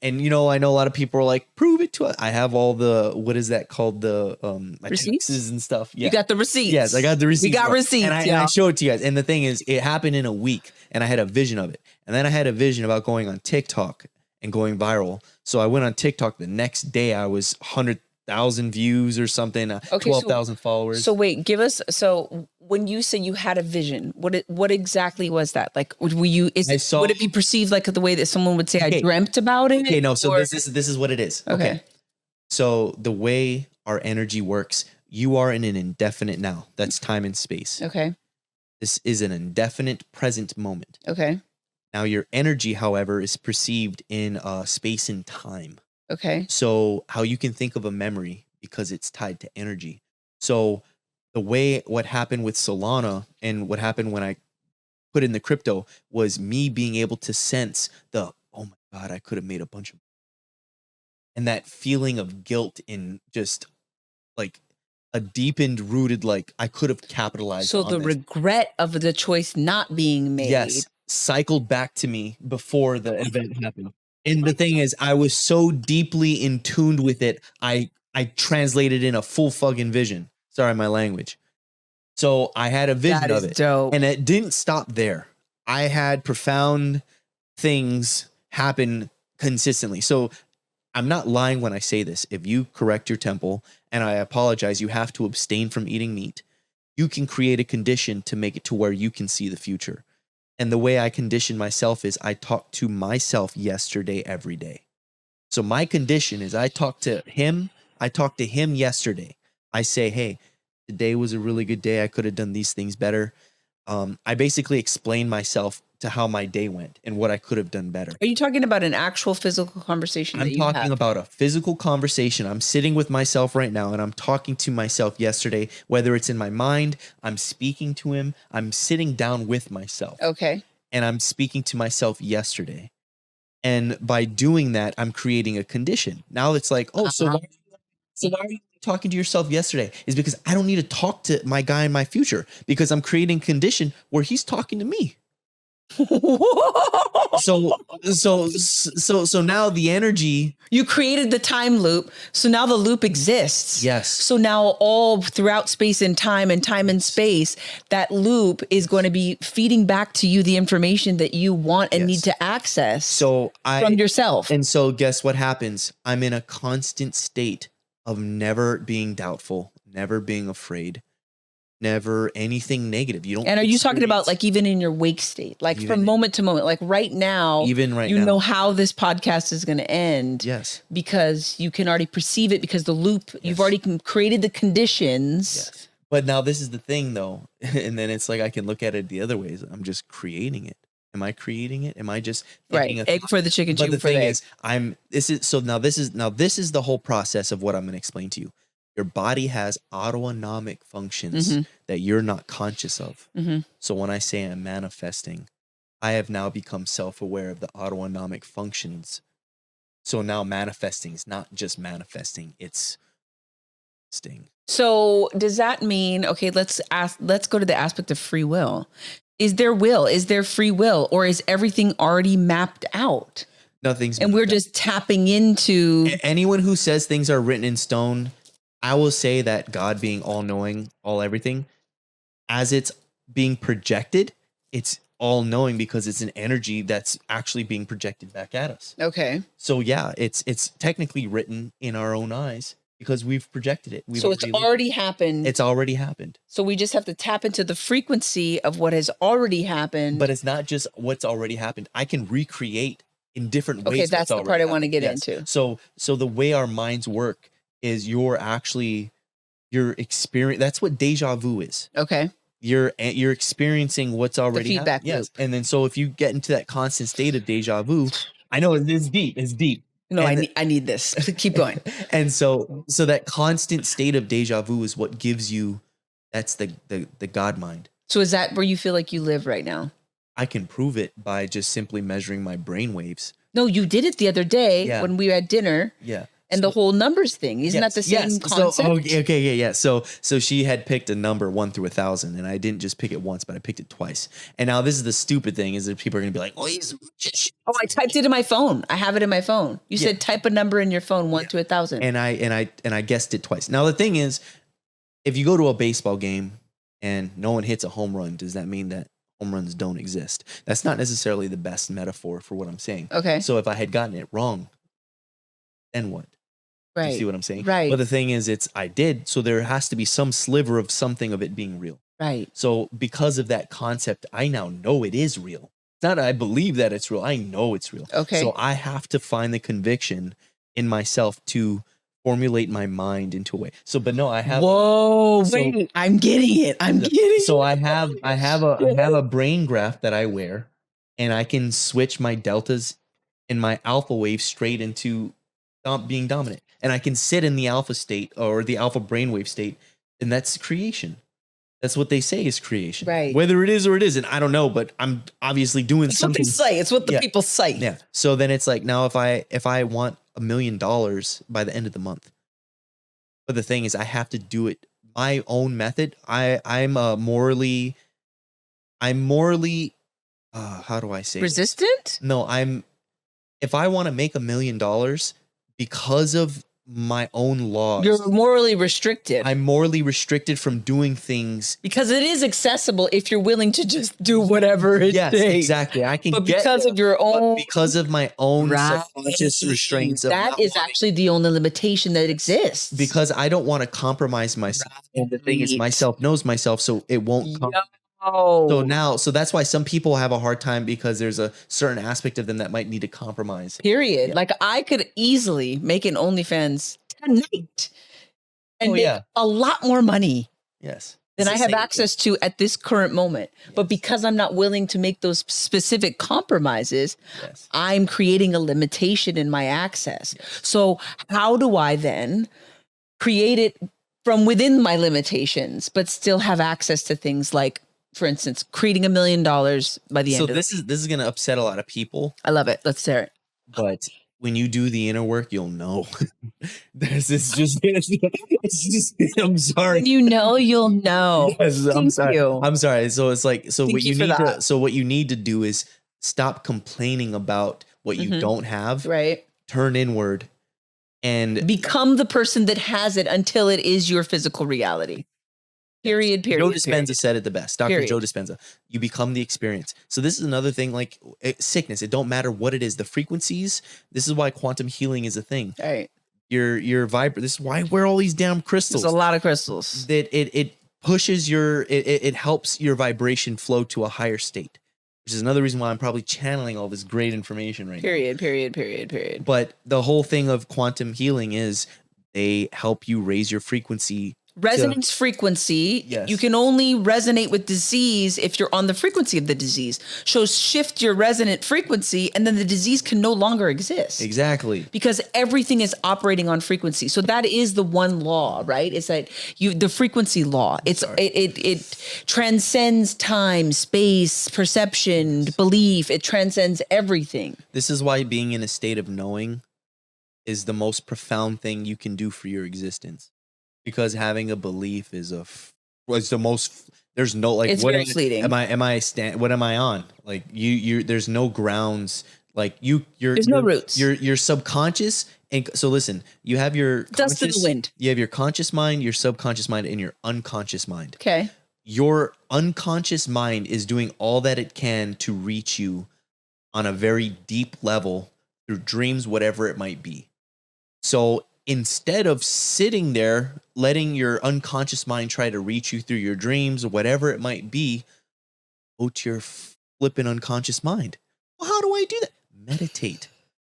And you know, I know a lot of people are like, prove it to us. I have all the, what is that called? The my taxes and stuff. Yeah. You got the receipts. Yes, I got the receipts. We got receipts. And I show it to you guys. And the thing is, it happened in a week, and I had a vision of it. And then I had a vision about going on TikTok and going viral. So I went on TikTok the next day. I was 100,000 views or something, 12,000 followers. So wait, give us, so when you say you had a vision, what exactly was that? Like, would it be perceived like the way that someone would say, I dreamt about it? Okay, no, so this is what it is. Okay. So the way our energy works, you are in an indefinite now. That's time and space. Okay. This is an indefinite present moment. Okay. Now, your energy, however, is perceived in space and time. Okay. So how you can think of a memory because it's tied to energy. So the way what happened with Solana and what happened when I put in the crypto was me being able to sense the, oh my God, I could have made a bunch of, and that feeling of guilt in just like a deepened, rooted, like I could have capitalized. So on the this. Regret of the choice not being made. Yes, cycled back to me before the event happened. And the thing is, I was so deeply in tuned with it, I translated in a full fucking vision. Sorry, my language. So I had a vision of it. Dope. And it didn't stop there. I had profound things happen consistently. So I'm not lying when I say this. If you correct your temple, and I apologize, you have to abstain from eating meat, you can create a condition to make it to where you can see the future. And the way I condition myself is I talk to myself yesterday every day. So my condition is I talk to him yesterday. I say, hey, today was a really good day. I could have done these things better. I basically explain myself to how my day went and what I could have done better. Are you talking about an actual physical conversation? I'm talking about a physical conversation. I'm sitting with myself right now and I'm talking to myself yesterday, whether it's in my mind, I'm speaking to him, I'm sitting down with myself. Okay. And I'm speaking to myself yesterday. And by doing that, I'm creating a condition. Now it's like, oh, so why are you talking to yourself yesterday? Is because I don't need to talk to my guy in my future because I'm creating a condition where he's talking to me. So now the energy, you created the time loop, so now the loop exists. Yes. So now all throughout space and time and space, that loop is going to be feeding back to you the information that you want and need to access from yourself. And so guess what happens? I'm in a constant state of never being doubtful, never being afraid, never anything negative. You don't. And are you talking about like even in your wake state, like from moment to moment, like right now, even right now, you know how this podcast is going to end. Yes. Because you can already perceive it because the loop, you've already created the conditions. Yes. But now this is the thing though. And then it's like, I can look at it the other ways. I'm just creating it. Am I creating it? Am I just right? Egg for the chicken, chicken for the egg. This is the whole process of what I'm going to explain to you. Your body has autonomic functions that you're not conscious of. So when I say I'm manifesting, I have now become self-aware of the autonomic functions. So now manifesting is not just manifesting, it's sting. So does that mean, okay, let's go to the aspect of free will. Is there will? Is there free will? Or is everything already mapped out? Nothing's and we're just tapping into... Anyone who says things are written in stone, I will say that God being all knowing, all everything, as it's being projected, it's all knowing because it's an energy that's actually being projected back at us. Okay. So yeah, it's technically written in our own eyes because we've projected it. So it's already happened. It's already happened. So we just have to tap into the frequency of what has already happened. But it's not just what's already happened. I can recreate in different ways. Okay, that's the part I want to get into. So the way our minds work is your experience. That's what deja vu is. Okay. You're experiencing what's already feedback happened. loop. Yes. And then so if you get into that constant state of deja vu, I know it's deep. It's deep. No, I need this. Keep going. And so that constant state of deja vu is what gives you, that's the God mind. So is that where you feel like you live right now? I can prove it by just simply measuring my brain waves. No, you did it the other day when we were at dinner. Yeah. And the whole numbers thing, isn't that the same concept? Yeah. So she had picked a number 1 through 1,000, and I didn't just pick it once, but I picked it twice. And now this is the stupid thing: is that people are gonna be like, "Oh, he's I typed it in my phone. I have it in my phone. You said type a number in your phone 1 to 1,000, and I guessed it twice. Now the thing is, if you go to a baseball game and no one hits a home run, does that mean that home runs don't exist? That's not necessarily the best metaphor for what I'm saying. Okay. So if I had gotten it wrong, then what? Right. You see what I'm saying? Right. But the thing is, I did. So there has to be some sliver of something of it being real. Right. So because of that concept, I now know it is real. It's not I believe that it's real. I know it's real. Okay. So I have to find the conviction in myself for formulate my mind into a way. So, but no, I have. Whoa, wait! I'm getting it. I'm getting it. So I have a brain graph that I wear, and I can switch my deltas and my alpha wave straight into being dominant, and I can sit in the alpha state or the alpha brainwave state, and that's creation. That's what they say is creation. Right. Whether it is or it isn't, I don't know, but I'm obviously doing It's something. what they say. It's what the people say. Yeah. So then it's like, now if I want $1 million by the end of the month, but the thing is, I have to do it my own method. I'm morally how do I say resistant? This? No, if I want to make $1 million because of my own laws, you're morally restricted. I'm morally restricted from doing things because it is accessible if you're willing to just do whatever it takes. Exactly. I can, but because of your own, because of my own subconscious restraints. That is actually the only limitation that exists. Because I don't want to compromise myself. Right. And the thing is, myself knows myself, so it won't. So that's why some people have a hard time, because there's a certain aspect of them that might need to compromise. Period. Yeah. Like I could easily make an OnlyFans tonight and make a lot more money. Yes. Than I have access to at this current moment. Yes. But because I'm not willing to make those specific compromises, I'm creating a limitation in my access. Yes. So how do I then create it from within my limitations, but still have access to things like, for instance, creating $1 million by the end of this is going to upset a lot of people. I love it. Let's hear it. But when you do the inner work, you'll know. It's just I'm sorry. You know, you'll know. Yes, I'm sorry. I'm sorry. So it's like, what you need to do is stop complaining about what you don't have. Right. Turn inward and become the person that has it until it is your physical reality. Period. Joe Dispenza said it the best. Dr. Joe Dispenza. You become the experience. So this is another thing, like sickness. It don't matter what it is. The frequencies. This is why quantum healing is a thing. Right. Your vibrate. This is why I wear all these damn crystals. There's a lot of crystals. That it pushes it helps your vibration flow to a higher state, which is another reason why I'm probably channeling all this great information right now. Period. But the whole thing of quantum healing is they help you raise your frequency. Resonance frequency. Yes. You can only resonate with disease if you're on the frequency of the disease. So shift your resonant frequency and then the disease can no longer exist. Exactly. Because everything is operating on frequency. So that is the one law, right? It's that the frequency law. It transcends time, space, perception, belief. It transcends everything. This is why being in a state of knowing is the most profound thing you can do for your existence. Because having a belief is the most. There's no like. It's very fleeting. What am I on? Like you. There's no grounds. Like there's no roots. Your subconscious. And so listen, you have your dust in the wind. You have your conscious mind, your subconscious mind, and your unconscious mind. Okay. Your unconscious mind is doing all that it can to reach you on a very deep level through dreams, whatever it might be. So instead of sitting there, letting your unconscious mind try to reach you through your dreams or whatever it might be, go to your flipping unconscious mind. Well, how do I do that? Meditate.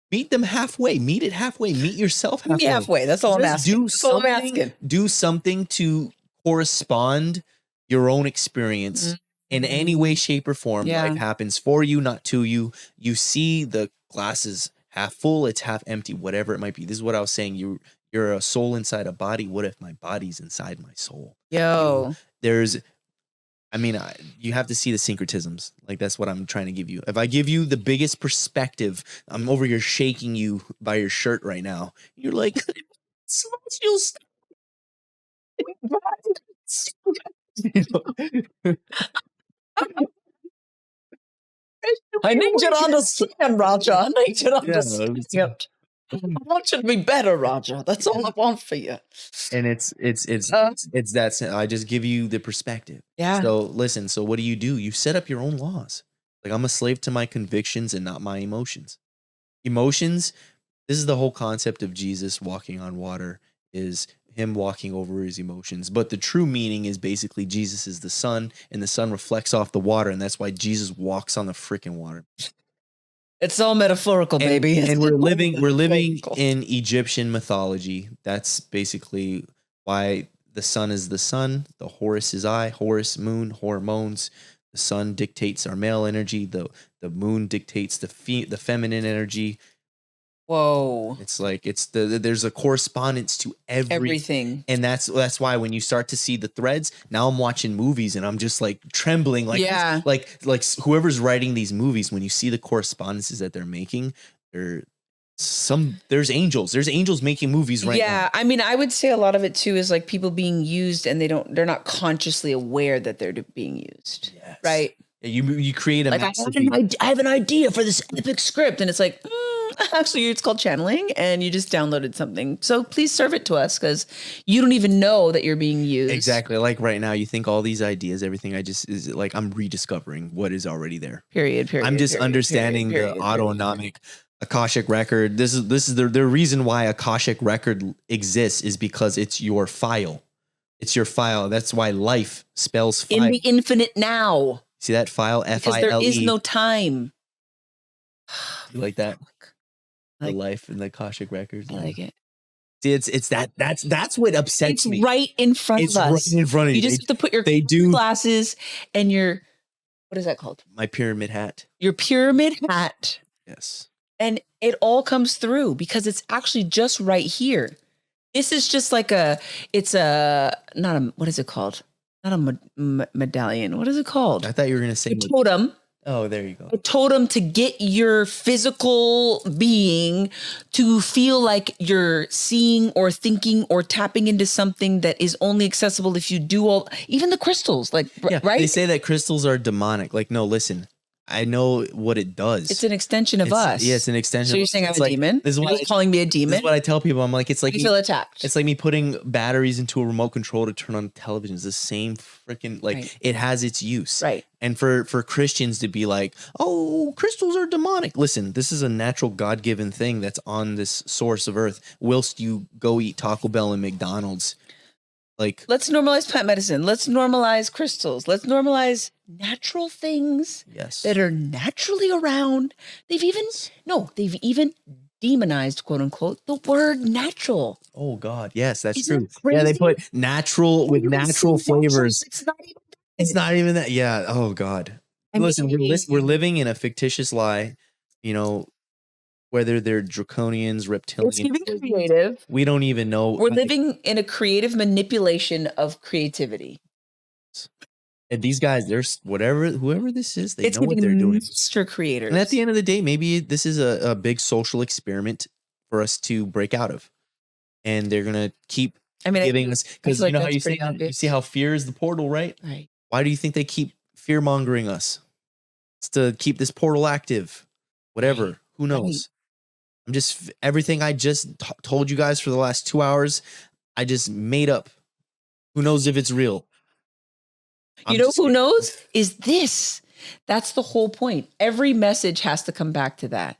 Meet them halfway. Meet it halfway. Meet yourself halfway. Meet me halfway. That's all I'm asking. Do something to correspond your own experience in any way, shape, or form. Life happens for you, not to you. You see the glasses half full, it's half empty, whatever it might be. This is what I was saying. You're a soul inside a body. What if my body's inside my soul? Yo. You have to see the syncretisms. Like, that's what I'm trying to give you. If I give you the biggest perspective, I'm over here shaking you by your shirt right now. You're like, celestial stuff. I need you to understand, Roger. I need you to understand. I want you to be better, Roger. That's all I want for you. And it's that I just give you the perspective. Yeah. So listen. So what do? You set up your own laws. Like, I'm a slave to my convictions and not my emotions. Emotions. This is the whole concept of Jesus walking on water. Is him walking over his emotions. But the true meaning is basically Jesus is the sun, and the sun reflects off the water, and that's why Jesus walks on the freaking water. It's all metaphorical, baby. And we're living in Egyptian mythology. That's basically why the sun is the sun, the Horus is I, Horus, moon, hormones. The sun dictates our male energy. The moon dictates the feminine energy. Whoa. It's like there's a correspondence to everything. And that's why when you start to see the threads, now I'm watching movies and I'm just like trembling. Like, yeah. like whoever's writing these movies, when you see the correspondences that they're making, there's angels making movies right now. Yeah. I mean, I would say a lot of it too is like people being used and they're not consciously aware that they're being used. Yes. Right. You create a like I have an idea for this epic script and it's like, actually, it's called channeling and you just downloaded something. So please serve it to us because you don't even know that you're being used. Exactly. Like right now, you think all these ideas, everything is like I'm rediscovering what is already there. Period. I'm just understanding the autonomic Akashic record. This is the reason why Akashic record exists is because it's your file. It's your file. That's why life spells file. In the infinite now. See that file? F-I-L-E. Because there is no time. You like that? The life in the Akashic records. I like it. See, it's that's what upsets me. It's right in front of us. Right in front of you. You just have to put your glasses and your, what is that called? My pyramid hat. Your pyramid hat. Yes. And it all comes through because it's actually just right here. This is just like what is it called? Not a medallion. What is it called? I thought you were going to say a totem. Oh, there you go. A totem to get your physical being to feel like you're seeing or thinking or tapping into something that is only accessible if you do even the crystals, right? They say that crystals are demonic. Like, no, listen. I know what it does. It's an extension of us. Yeah, it's an extension. So you're saying I'm a demon? This is you're calling me a demon? This is what I tell people. I'm like, it's like you feel attacked. It's like me putting batteries into a remote control to turn on television. It's the same freaking It has its use. Right. And for Christians to be like, oh, crystals are demonic. Listen, this is a natural God-given thing that's on this source of earth. Whilst you go eat Taco Bell and McDonald's. Like, let's normalize plant medicine. Let's normalize crystals. Let's normalize natural things that are naturally around. They've even demonized, quote unquote, the word natural. Oh God. Yes, that's true. Yeah. They put natural with natural flavors. It's not even that. Yeah. Oh God. Listen, we're living in a fictitious lie, whether they're draconians, reptilians. It's even creative. We don't even know. We're living in a creative manipulation of creativity. And these guys, whoever this is, they know what they're doing. Master creators. And at the end of the day, maybe this is a big social experiment for us to break out of. And they're going to keep giving us, because how you say, you see how fear is the portal, right? Right. Why do you think they keep fear mongering us? It's to keep this portal active. Whatever. Right. Who knows? Right. Everything I just told you guys for the last 2 hours, I just made up. Who knows if it's real? Who knows is this. That's the whole point. Every message has to come back to that.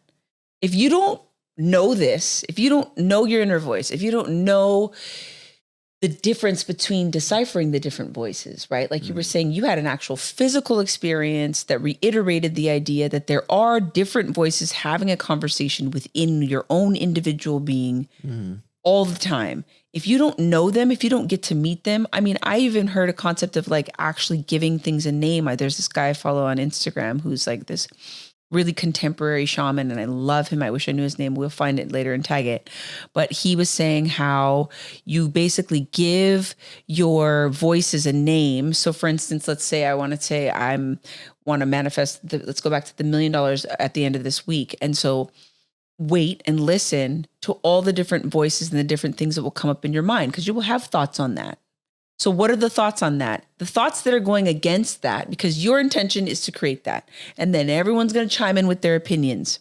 If you don't know this, if you don't know your inner voice, if you don't know the difference between deciphering the different voices, right? Like you were saying, you had an actual physical experience that reiterated the idea that there are different voices having a conversation within your own individual being all the time. If you don't know them, if you don't get to meet them, I even heard a concept of like actually giving things a name. There's this guy I follow on Instagram who's like this really contemporary shaman, and I love him. I wish I knew his name. We'll find it later and tag it. But he was saying how you basically give your voices a name. So for instance, let's say I want to manifest, let's go back to the $1 million at the end of this week. And so wait and listen to all the different voices and the different things that will come up in your mind, because you will have thoughts on that. So what are the thoughts on that? The thoughts that are going against that, because your intention is to create that. And then everyone's going to chime in with their opinions.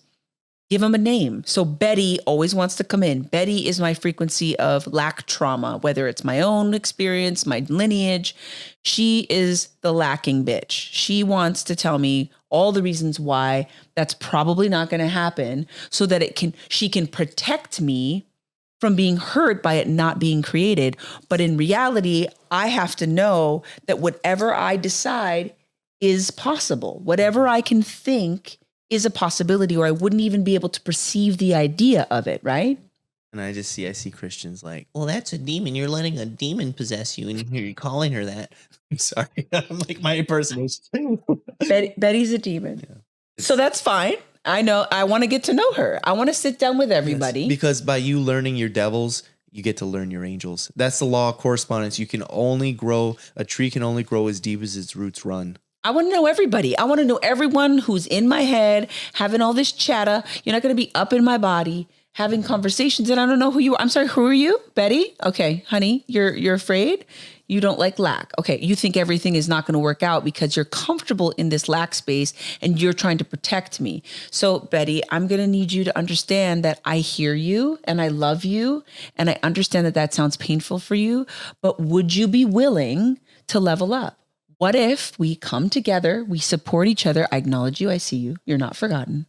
Give them a name. So Betty always wants to come in. Betty is my frequency of lack trauma, whether it's my own experience, my lineage. She is the lacking bitch. She wants to tell me all the reasons why that's probably not going to happen, so that she can protect me from being hurt by it not being created. But in reality, I have to know that whatever I decide is possible. Whatever I can think is a possibility, or I wouldn't even be able to perceive the idea of it, right? And I see Christians like, well, that's a demon. You're letting a demon possess you, and you're calling her that. I'm sorry. I'm like my impersonation. Betty's a demon. Yeah. So that's fine. I know. I want to get to know her. I want to sit down with everybody. Yes, because by you learning your devils, you get to learn your angels. That's the law of correspondence. A tree can only grow as deep as its roots run. I want to know everybody. I want to know everyone who's in my head, having all this chatter. You're not going to be up in my body, having conversations, and I don't know who you are. I'm sorry, who are you? Betty? Okay, honey, you're afraid? You don't like lack. Okay, you think everything is not going to work out because you're comfortable in this lack space and you're trying to protect me. So, Betty, I'm going to need you to understand that I hear you and I love you and I understand that that sounds painful for you, but would you be willing to level up? What if we come together, we support each other? I acknowledge you, I see you, you're not forgotten.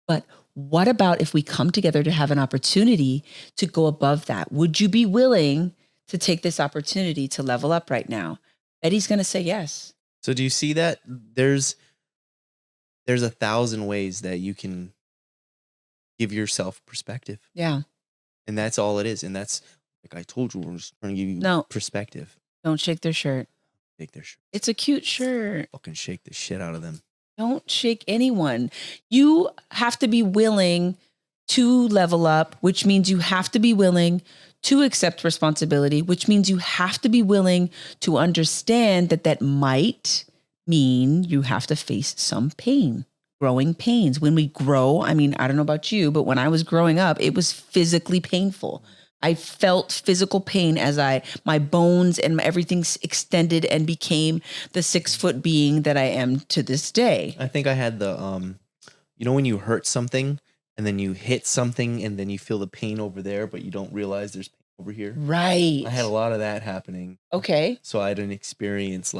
But what about if we come together to have an opportunity to go above that? Would you be willing to take this opportunity to level up right now? Betty's going to say yes. So do you see that? There's 1,000 ways that you can give yourself perspective. Yeah. And that's all it is. And that's, like I told you, we're just trying to give you perspective. Don't shake their shirt. Shake their shirt. It's a cute shirt. Fucking shake the shit out of them. Don't shake anyone. You have to be willing to level up, which means you have to be willing to accept responsibility, which means you have to be willing to understand that that might mean you have to face some pain, growing pains. When we grow, I mean, I don't know about you, but when I was growing up, it was physically painful. I felt physical pain as my bones and everything extended and became the 6-foot being that I am to this day. I think I had the, when you hurt something and then you hit something and then you feel the pain over there, but you don't realize there's pain over here. Right. I had a lot of that happening. Okay. So I had an experience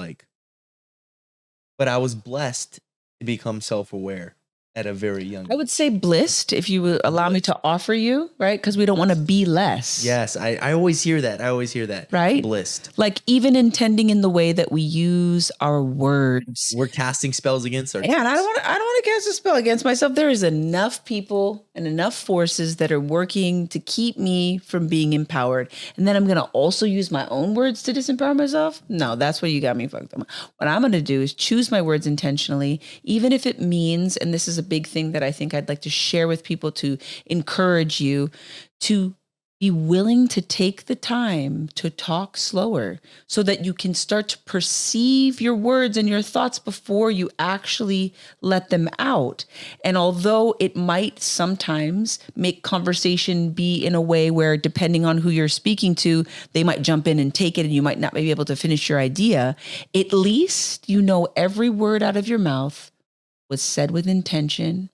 but I was blessed to become self-aware at a very young age. I would say blissed, if you would allow me to offer you, right? Because we don't want to be less. Yes, I always hear that. Right? Blissed. Like even intending in the way that we use our words. We're casting spells against ourselves. Yeah, and I don't want to cast a spell against myself. There is enough people and enough forces that are working to keep me from being empowered. And then I'm going to also use my own words to disempower myself? No, that's where you got me fucked up. What I'm going to do is choose my words intentionally, even if it means, and this is a big thing that I think I'd like to share with people to encourage you to be willing to take the time to talk slower so that you can start to perceive your words and your thoughts before you actually let them out. And although it might sometimes make conversation be in a way where, depending on who you're speaking to, they might jump in and take it and you might not be able to finish your idea, at least you know every word out of your mouth was said with intention,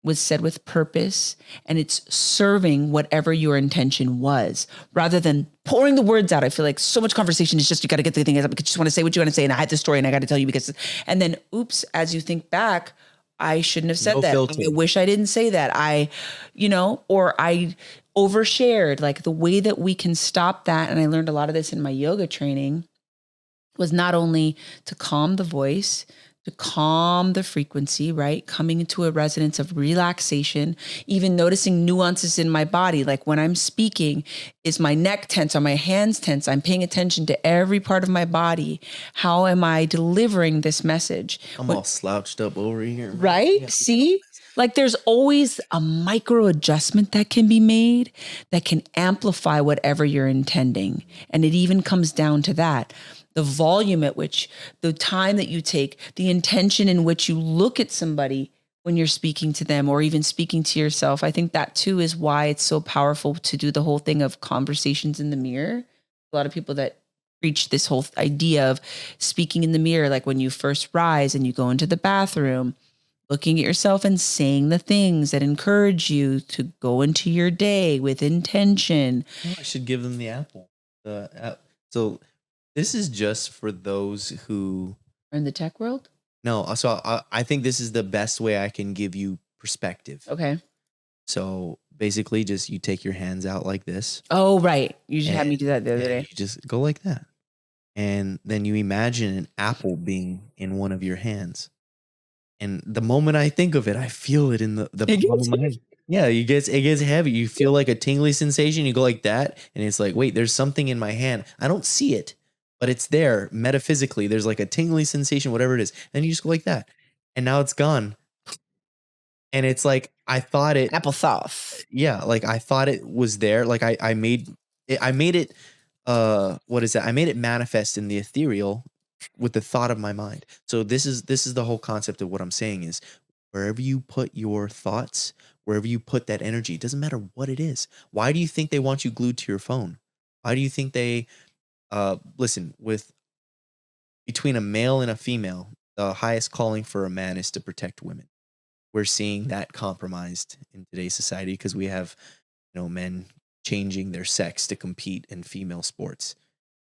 was said with purpose, and it's serving whatever your intention was, rather than pouring the words out. I feel like so much conversation is just, you got to get the thing out because you just want to say what you want to say. And I had this story and I got to tell you because, and then oops, as you think back, I shouldn't have said that. Filter. I wish I didn't say that. Or I overshared. Like the way that we can stop that. And I learned a lot of this in my yoga training was not only to calm the voice, to calm the frequency, right? Coming into a resonance of relaxation, even noticing nuances in my body. Like when I'm speaking, is my neck tense? Are my hands tense? I'm paying attention to every part of my body. How am I delivering this message? I'm all slouched up over here. Right? Yeah. See? Like there's always a micro adjustment that can be made that can amplify whatever you're intending. And it even comes down to that. The volume at which, the time that you take, the intention in which you look at somebody when you're speaking to them or even speaking to yourself. I think that too is why it's so powerful to do the whole thing of conversations in the mirror. A lot of people that preach this whole idea of speaking in the mirror, like when you first rise and you go into the bathroom, looking at yourself and saying the things that encourage you to go into your day with intention. I should give them the apple. So this is just for those who are in the tech world. No, so I think this is the best way I can give you perspective. Okay. So basically, just you take your hands out like this. Oh, right. You just had me do that the other day. You just go like that, and then you imagine an apple being in one of your hands. And the moment I think of it, I feel it in the palm of my hand. Yeah, it gets heavy. You feel like a tingly sensation. You go like that, and it's like, wait, there's something in my hand. I don't see it, but it's there metaphysically. There's like a tingly sensation, whatever it is, and you just go like that, and now it's gone. And it's like I thought it applesauce. Yeah, like I thought it was there. Like I made it. What is that? I made it manifest in the ethereal with the thought of my mind. So this is the whole concept of what I'm saying is wherever you put your thoughts, wherever you put that energy, it doesn't matter what it is. Why do you think they want you glued to your phone? Why do you think they listen, with between a male and a female, the highest calling for a man is to protect women. We're seeing that compromised in today's society because we have, men changing their sex to compete in female sports.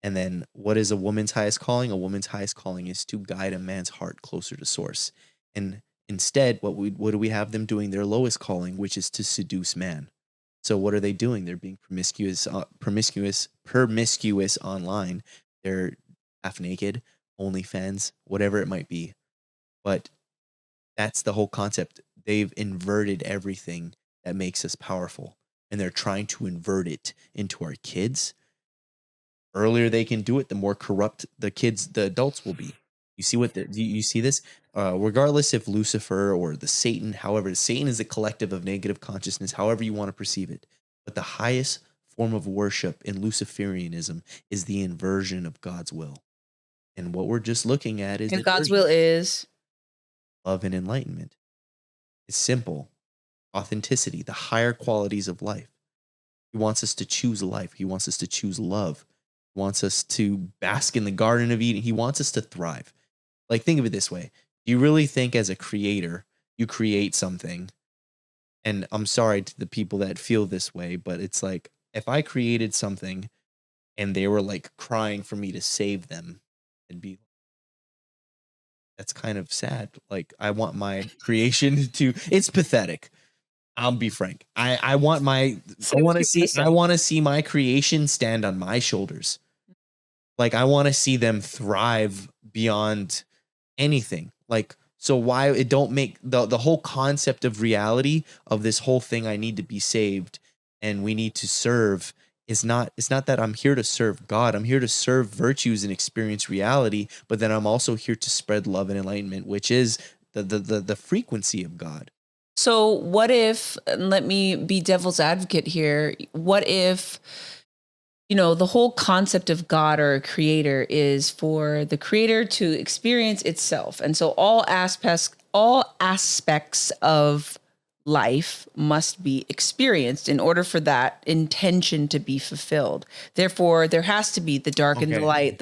And then what is a woman's highest calling? A woman's highest calling is to guide a man's heart closer to source. And instead, what do we have them doing? Their lowest calling, which is to seduce man. So what are they doing? They're being promiscuous online. They're half naked, OnlyFans, whatever it might be. But that's the whole concept. They've inverted everything that makes us powerful, and they're trying to invert it into our kids. Earlier they can do it, the more corrupt the adults will be. You see you see this? Regardless if Lucifer or the Satan, however, Satan is a collective of negative consciousness, however you want to perceive it. But the highest form of worship in Luciferianism is the inversion of God's will. And what we're just looking at is... And God's will is? Love and enlightenment. It's simple. Authenticity, the higher qualities of life. He wants us to choose life. He wants us to choose love. He wants us to bask in the Garden of Eden. He wants us to thrive. Like, think of it this way. Do you really think as a creator, you create something? And I'm sorry to the people that feel this way, but it's like, if I created something and they were like crying for me to save them, it'd be... That's kind of sad. Like, I want my creation to... It's pathetic. I'll be frank. I want to see my creation stand on my shoulders. Like, I want to see them thrive beyond anything. Like, so why it don't make the whole concept of reality of this whole thing, I need to be saved and we need to serve, it's not that I'm here to serve God. I'm here to serve virtues and experience reality, but then I'm also here to spread love and enlightenment, which is the frequency of God. So what if, let me be devil's advocate here, what if, the whole concept of God or a creator is for the creator to experience itself. And so all aspects of life must be experienced in order for that intention to be fulfilled. Therefore, there has to be the dark and the light,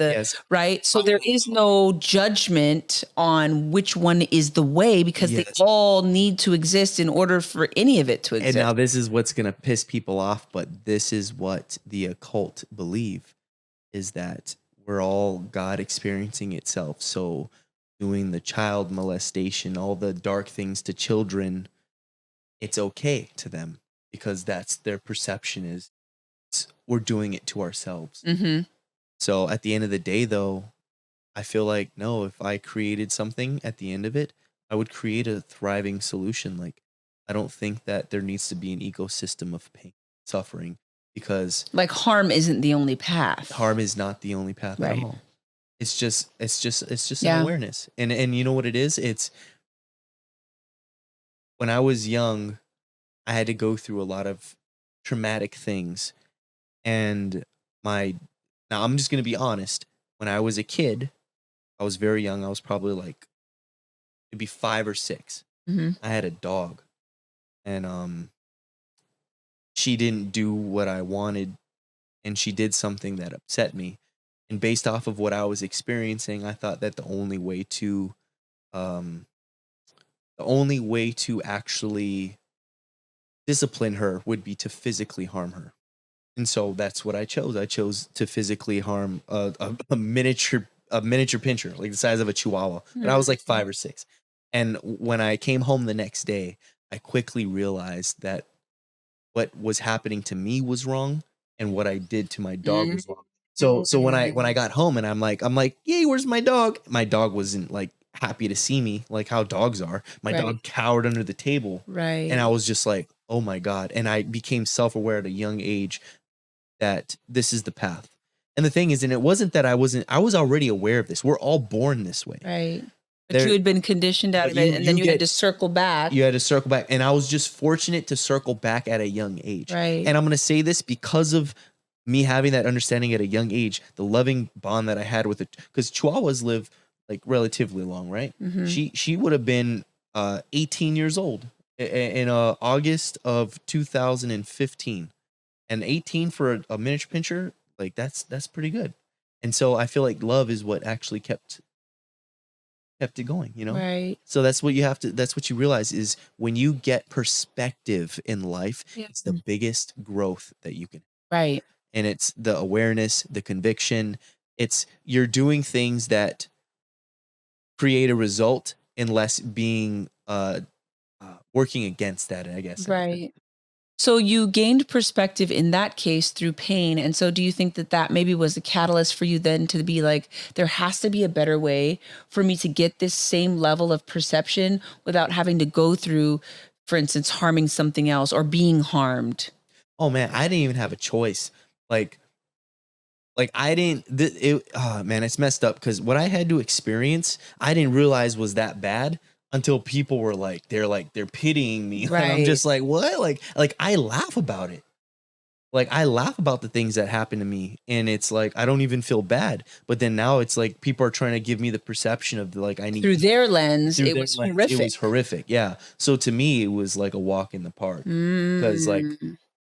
right? So there is no judgment on which one is the way, because they all need to exist in order for any of it to exist. And now this is what's going to piss people off, but this is what the occult believe, is that we're all God experiencing itself. So doing the child molestation, all the dark things to children, it's okay to them because that's their perception is we're doing it to ourselves. Mm-hmm. So at the end of the day, though, I feel like, no, if I created something at the end of it, I would create a thriving solution. Like, I don't think that there needs to be an ecosystem of pain, suffering, because like harm isn't the only path. Harm is not the only path at all. It's just an awareness. And you know what it is? It's, when I was young, I had to go through a lot of traumatic things. And now I'm just going to be honest. When I was a kid, I was very young. I was probably like maybe 5 or 6. Mm-hmm. I had a dog, and she didn't do what I wanted, and she did something that upset me. And based off of what I was experiencing, I thought that the only way to actually discipline her would be to physically harm her. And so that's what I chose. I chose to physically harm a miniature pinscher, like the size of a chihuahua. But I was like 5 or 6. And when I came home the next day, I quickly realized that what was happening to me was wrong, and what I did to my dog was wrong. So when I got home and I'm like, yay, where's my dog? My dog wasn't like happy to see me, like how dogs are. My dog cowered under the table. Right. And I was just like, oh my God. And I became self-aware at a young age that this is the path. And the thing is, and it wasn't that I was already aware of this. We're all born this way. Right. But you had been conditioned out of it, and then you had to circle back. You had to circle back. And I was just fortunate to circle back at a young age. Right. And I'm going to say this because of me having that understanding at a young age, the loving bond that I had with it. Because Chihuahuas live like relatively long, right? Mm-hmm. She would have been 18 years old in August of 2015. And 18 for a miniature pinscher, like that's pretty good. And so I feel like love is what actually kept it going, you know? Right. So that's what you realize is when you get perspective in life, it's the biggest growth that you can. Right. And it's the awareness, the conviction. It's you're doing things that create a result unless being working against that, I guess. Right. So you gained perspective in that case through pain. And so do you think that maybe was the catalyst for you then to be like, there has to be a better way for me to get this same level of perception without having to go through, for instance, harming something else or being harmed? Oh man, I didn't even have a choice. Like I didn't, oh man, it's messed up because what I had to experience, I didn't realize was that bad until people were like, they're pitying me. Right. And I'm just like, what? Like I laugh about it. Like I laugh about the things that happen to me. And it's like, I don't even feel bad. But then now it's like, people are trying to give me the perception of like, I need through their lens. It was horrific. It was horrific. Yeah. So to me, it was like a walk in the park because like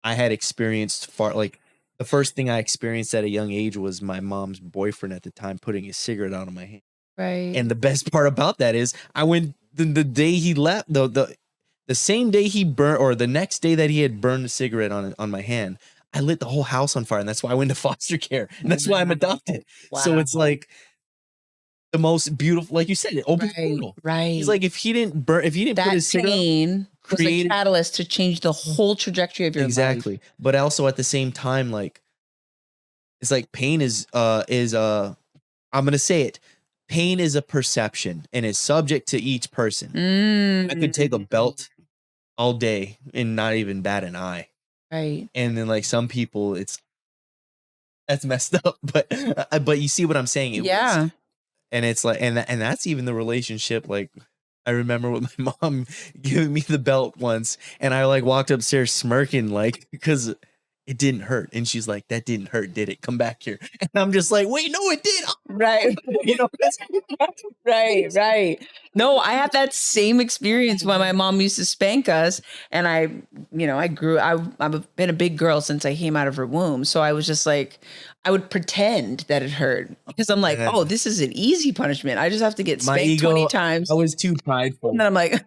I had experienced the first thing I experienced at a young age was my mom's boyfriend at the time putting a cigarette out of my hand. Right. And the best part about that is I went the day he left, the same day he burned, or the next day that he had burned a cigarette on my hand, I lit the whole house on fire. And that's why I went to foster care. And that's why I'm adopted. Wow. So it's like the most beautiful, like you said, it opens the portal. Right. He's like, if he didn't put his cigarette pain was a catalyst to change the whole trajectory of your life. Exactly. But also at the same time, like, it's like pain is I'm going to say it. Pain is a perception and is subject to each person. I could take a belt all day and not even bat an eye. Right. And then like some people, that's messed up. But you see what I'm saying? It was, and it's like, and that's even the relationship. Like I remember with my mom giving me the belt once, and I like walked upstairs smirking, like because it didn't hurt. And she's like, that didn't hurt, did it? Come back here. And I'm just like, wait, no, it did. Right. You know, right. No, I had that same experience when my mom used to spank us. And I've been a big girl since I came out of her womb. So I was just like, I would pretend that it hurt because I'm like, oh, this is an easy punishment. I just have to get spanked 20 times. I was too prideful. And then I'm like,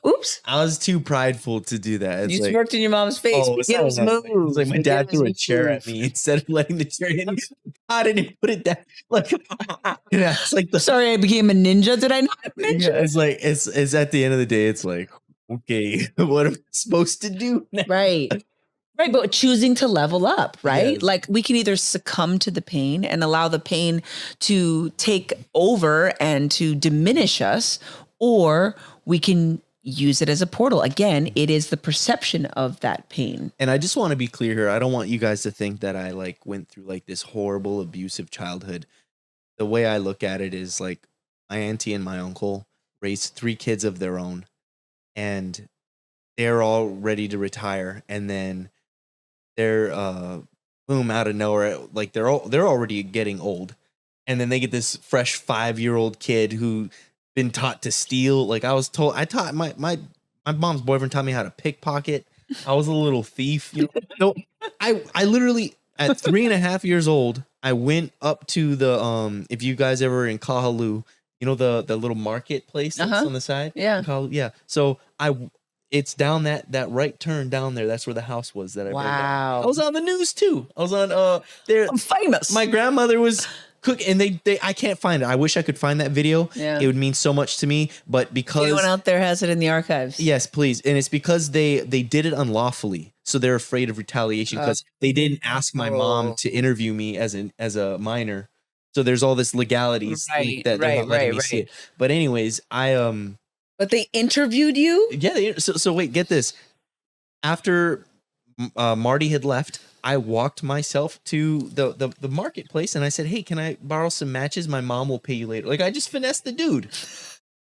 oops. I was too prideful to do that. It's you like, smirked in your mom's face. It was like my dad threw a chair at me instead of letting the chair hit me. I didn't put it down. Like, it's like sorry, I became a ninja. Did I not ninja? Yeah, it's like it's at the end of the day, it's like, okay, what am I supposed to do now? Right. Right, but choosing to level up, right? Yes. Like we can either succumb to the pain and allow the pain to take over and to diminish us, or we can use it as a portal. Again, it is the perception of that pain. And I just want to be clear here. I don't want you guys to think that I like went through like this horrible abusive childhood. The way I look at it is like my auntie and my uncle raised 3 kids of their own, and they're all ready to retire, and then they're boom out of nowhere, like they're already getting old, and then they get this fresh 5-year-old kid who been taught to steal. Like I taught my mom's boyfriend taught me how to pickpocket. I was a little thief, you know. So I literally at 3.5 years old, I went up to the if you guys ever in Kahalu, you know the little marketplace that's on the side. Yeah. So it's down that right turn down there. That's where the house was that I burned down. I was on the news too. I was on there. I'm famous. My grandmother was cooking, and they I can't find it. I wish I could find that video. Yeah. It would mean so much to me. But because anyone out there has it in the archives. Yes, please. And it's because they did it unlawfully. So they're afraid of retaliation because they didn't ask my mom to interview me as a minor. So there's all this legalities Right, that they're not letting me see it. But anyways, But they interviewed you? Yeah. So wait, get this. After Marty had left, I walked myself to the marketplace and I said, "Hey, can I borrow some matches? My mom will pay you later." Like I just finessed the dude.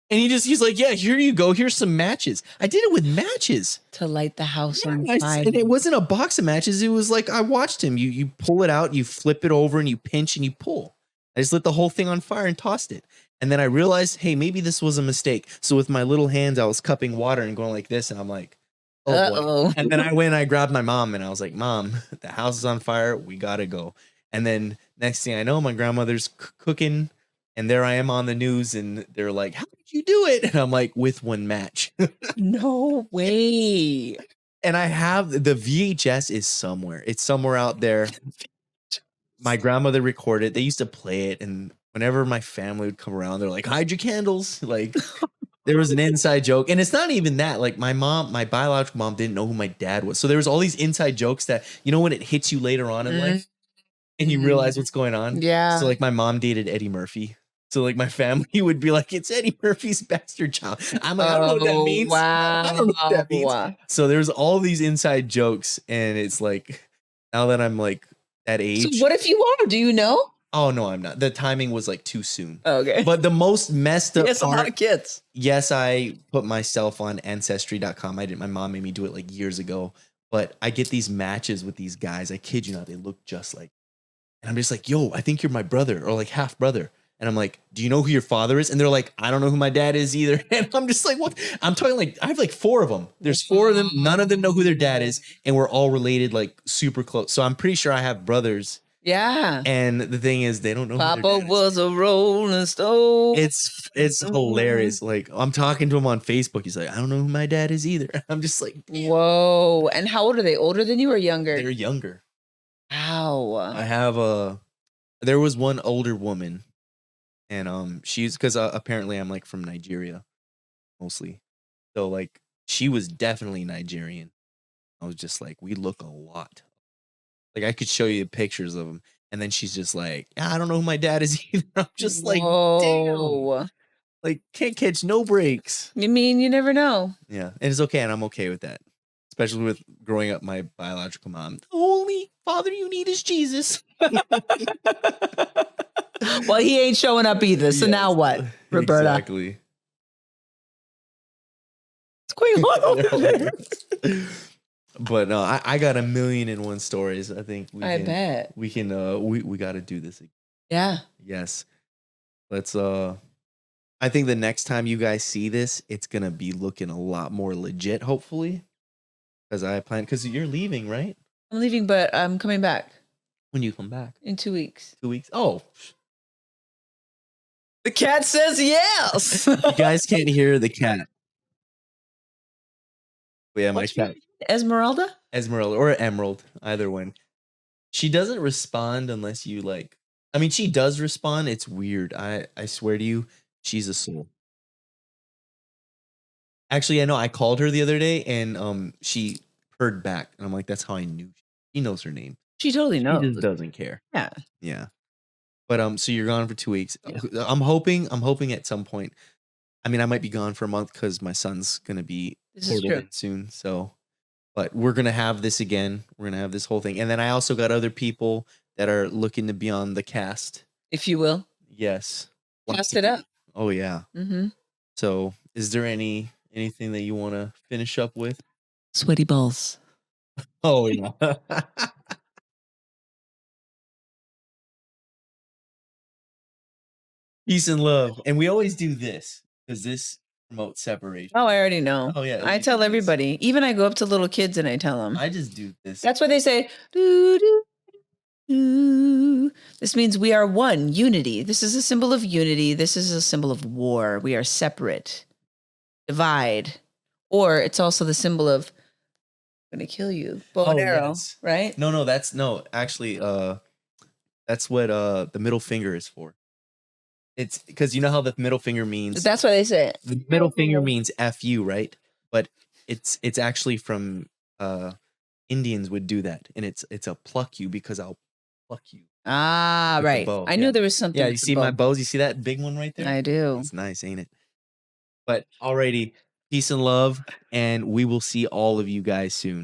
And he's like, "Yeah, here you go. Here's some matches." I did it with matches to light the house on fire. And it wasn't a box of matches. It was like I watched him. You pull it out, you flip it over, and you pinch and you pull. I just lit the whole thing on fire and tossed it. And then I realized, hey, maybe this was a mistake. So with my little hands, I was cupping water and going like this, and I'm like, oh boy. And then I went and I grabbed my mom and I was like, "Mom, the house is on fire. We gotta go." And then next thing I know, my grandmother's cooking. And there I am on the news and they're like, "How did you do it?" And I'm like, "With one match." No way. And I have the VHS is somewhere. It's somewhere out there. My grandmother recorded it. They used to play it. And whenever my family would come around, they're like, "Hide your candles." Like there was an inside joke. And it's not even that. Like my biological mom didn't know who my dad was. So there was all these inside jokes that, when it hits you later on in life and you realize what's going on. Yeah. So like my mom dated Eddie Murphy. So like my family would be like, "It's Eddie Murphy's bastard child." I'm like, "I don't know what that means." Wow. I don't know what that means. Wow. So there's all these inside jokes, and it's like now that I'm like that age. So what if you are? Do you know? Oh no, I'm not. The timing was like too soon. Okay. But the most messed up part, a lot of kids. Yes, I put myself on ancestry.com. I did. My mom made me do it like years ago. But I get these matches with these guys. I kid you not, they look just like. And I'm just like, "Yo, I think you're my brother or like half brother." And I'm like, "Do you know who your father is?" And they're like, "I don't know who my dad is either." And I'm just like, "What?" I'm talking like, I have like 4 of them. There's 4 of them. None of them know who their dad is. And we're all related, like super close. So I'm pretty sure I have brothers. Yeah. And the thing is, they don't know Papa who their dad was a rolling stone. It's hilarious. Like I'm talking to him on Facebook. He's like, "I don't know who my dad is either." I'm just like, whoa. And how old are they? Older than you or younger? They're younger. Wow. I have there was one older woman. And she's because apparently I'm like from Nigeria mostly. So like she was definitely Nigerian. I was just like, we look a lot. Like I could show you pictures of them. And then she's just like, "I don't know who my dad is either." I'm just like, damn. Like can't catch no breaks. You mean you never know? Yeah. And it's okay. And I'm okay with that. Especially with growing up my biological mom. "The only father you need is Jesus." Well, he ain't showing up either. So now what, Roberta? Exactly. What's going on over there? But no, I got 1,000,001 stories. I think I bet we can we got to do this again. Yeah. Yes. Let's I think the next time you guys see this, it's gonna be looking a lot more legit, hopefully. Because you're leaving, right? I'm leaving, but I'm coming back. When you come back? In 2 weeks. 2 weeks? Oh. The cat says yes. You guys can't hear the cat. But yeah, my cat. Esmeralda? Esmeralda or Emerald, either one. She doesn't respond unless you like. I mean, she does respond. It's weird. I swear to you, she's a soul. Actually, I know. I called her the other day and she purred back, and I'm like, that's how I knew. She knows her name. She totally knows. She just doesn't care. Yeah. Yeah. But so you're gone for 2 weeks. Yeah. I'm hoping at some point. I mean, I might be gone for a month because my son's gonna be portaled soon. So, but we're gonna have this again. We're gonna have this whole thing, and then I also got other people that are looking to be on the cast, if you will. Yes. Cast it up. Oh yeah. Mm-hmm. So, is there anything that you want to finish up with? Sweaty balls. Oh yeah. Peace and love. And we always do this because this promotes separation. Oh, I already know. Oh yeah. I tell everybody. Even I go up to little kids and I tell them. I just do this. That's why they say, doo, doo, doo. This means we are one, unity. This is a symbol of unity. This is a symbol of war. We are separate. Divide. Or it's also the symbol of I'm gonna kill you. Bow and arrow, yes. Right? No, actually that's what the middle finger is for. It's because you know how the middle finger means. That's why they say it. The middle finger means F you, right? But it's actually from Indians would do that, and it's a pluck you because I'll fuck you. Ah, With the right. bow, I yeah. knew there was something. Yeah, with you the see my bow. bows? You see that big one right there? I do. It's nice, ain't it? But alrighty, peace and love, and we will see all of you guys soon.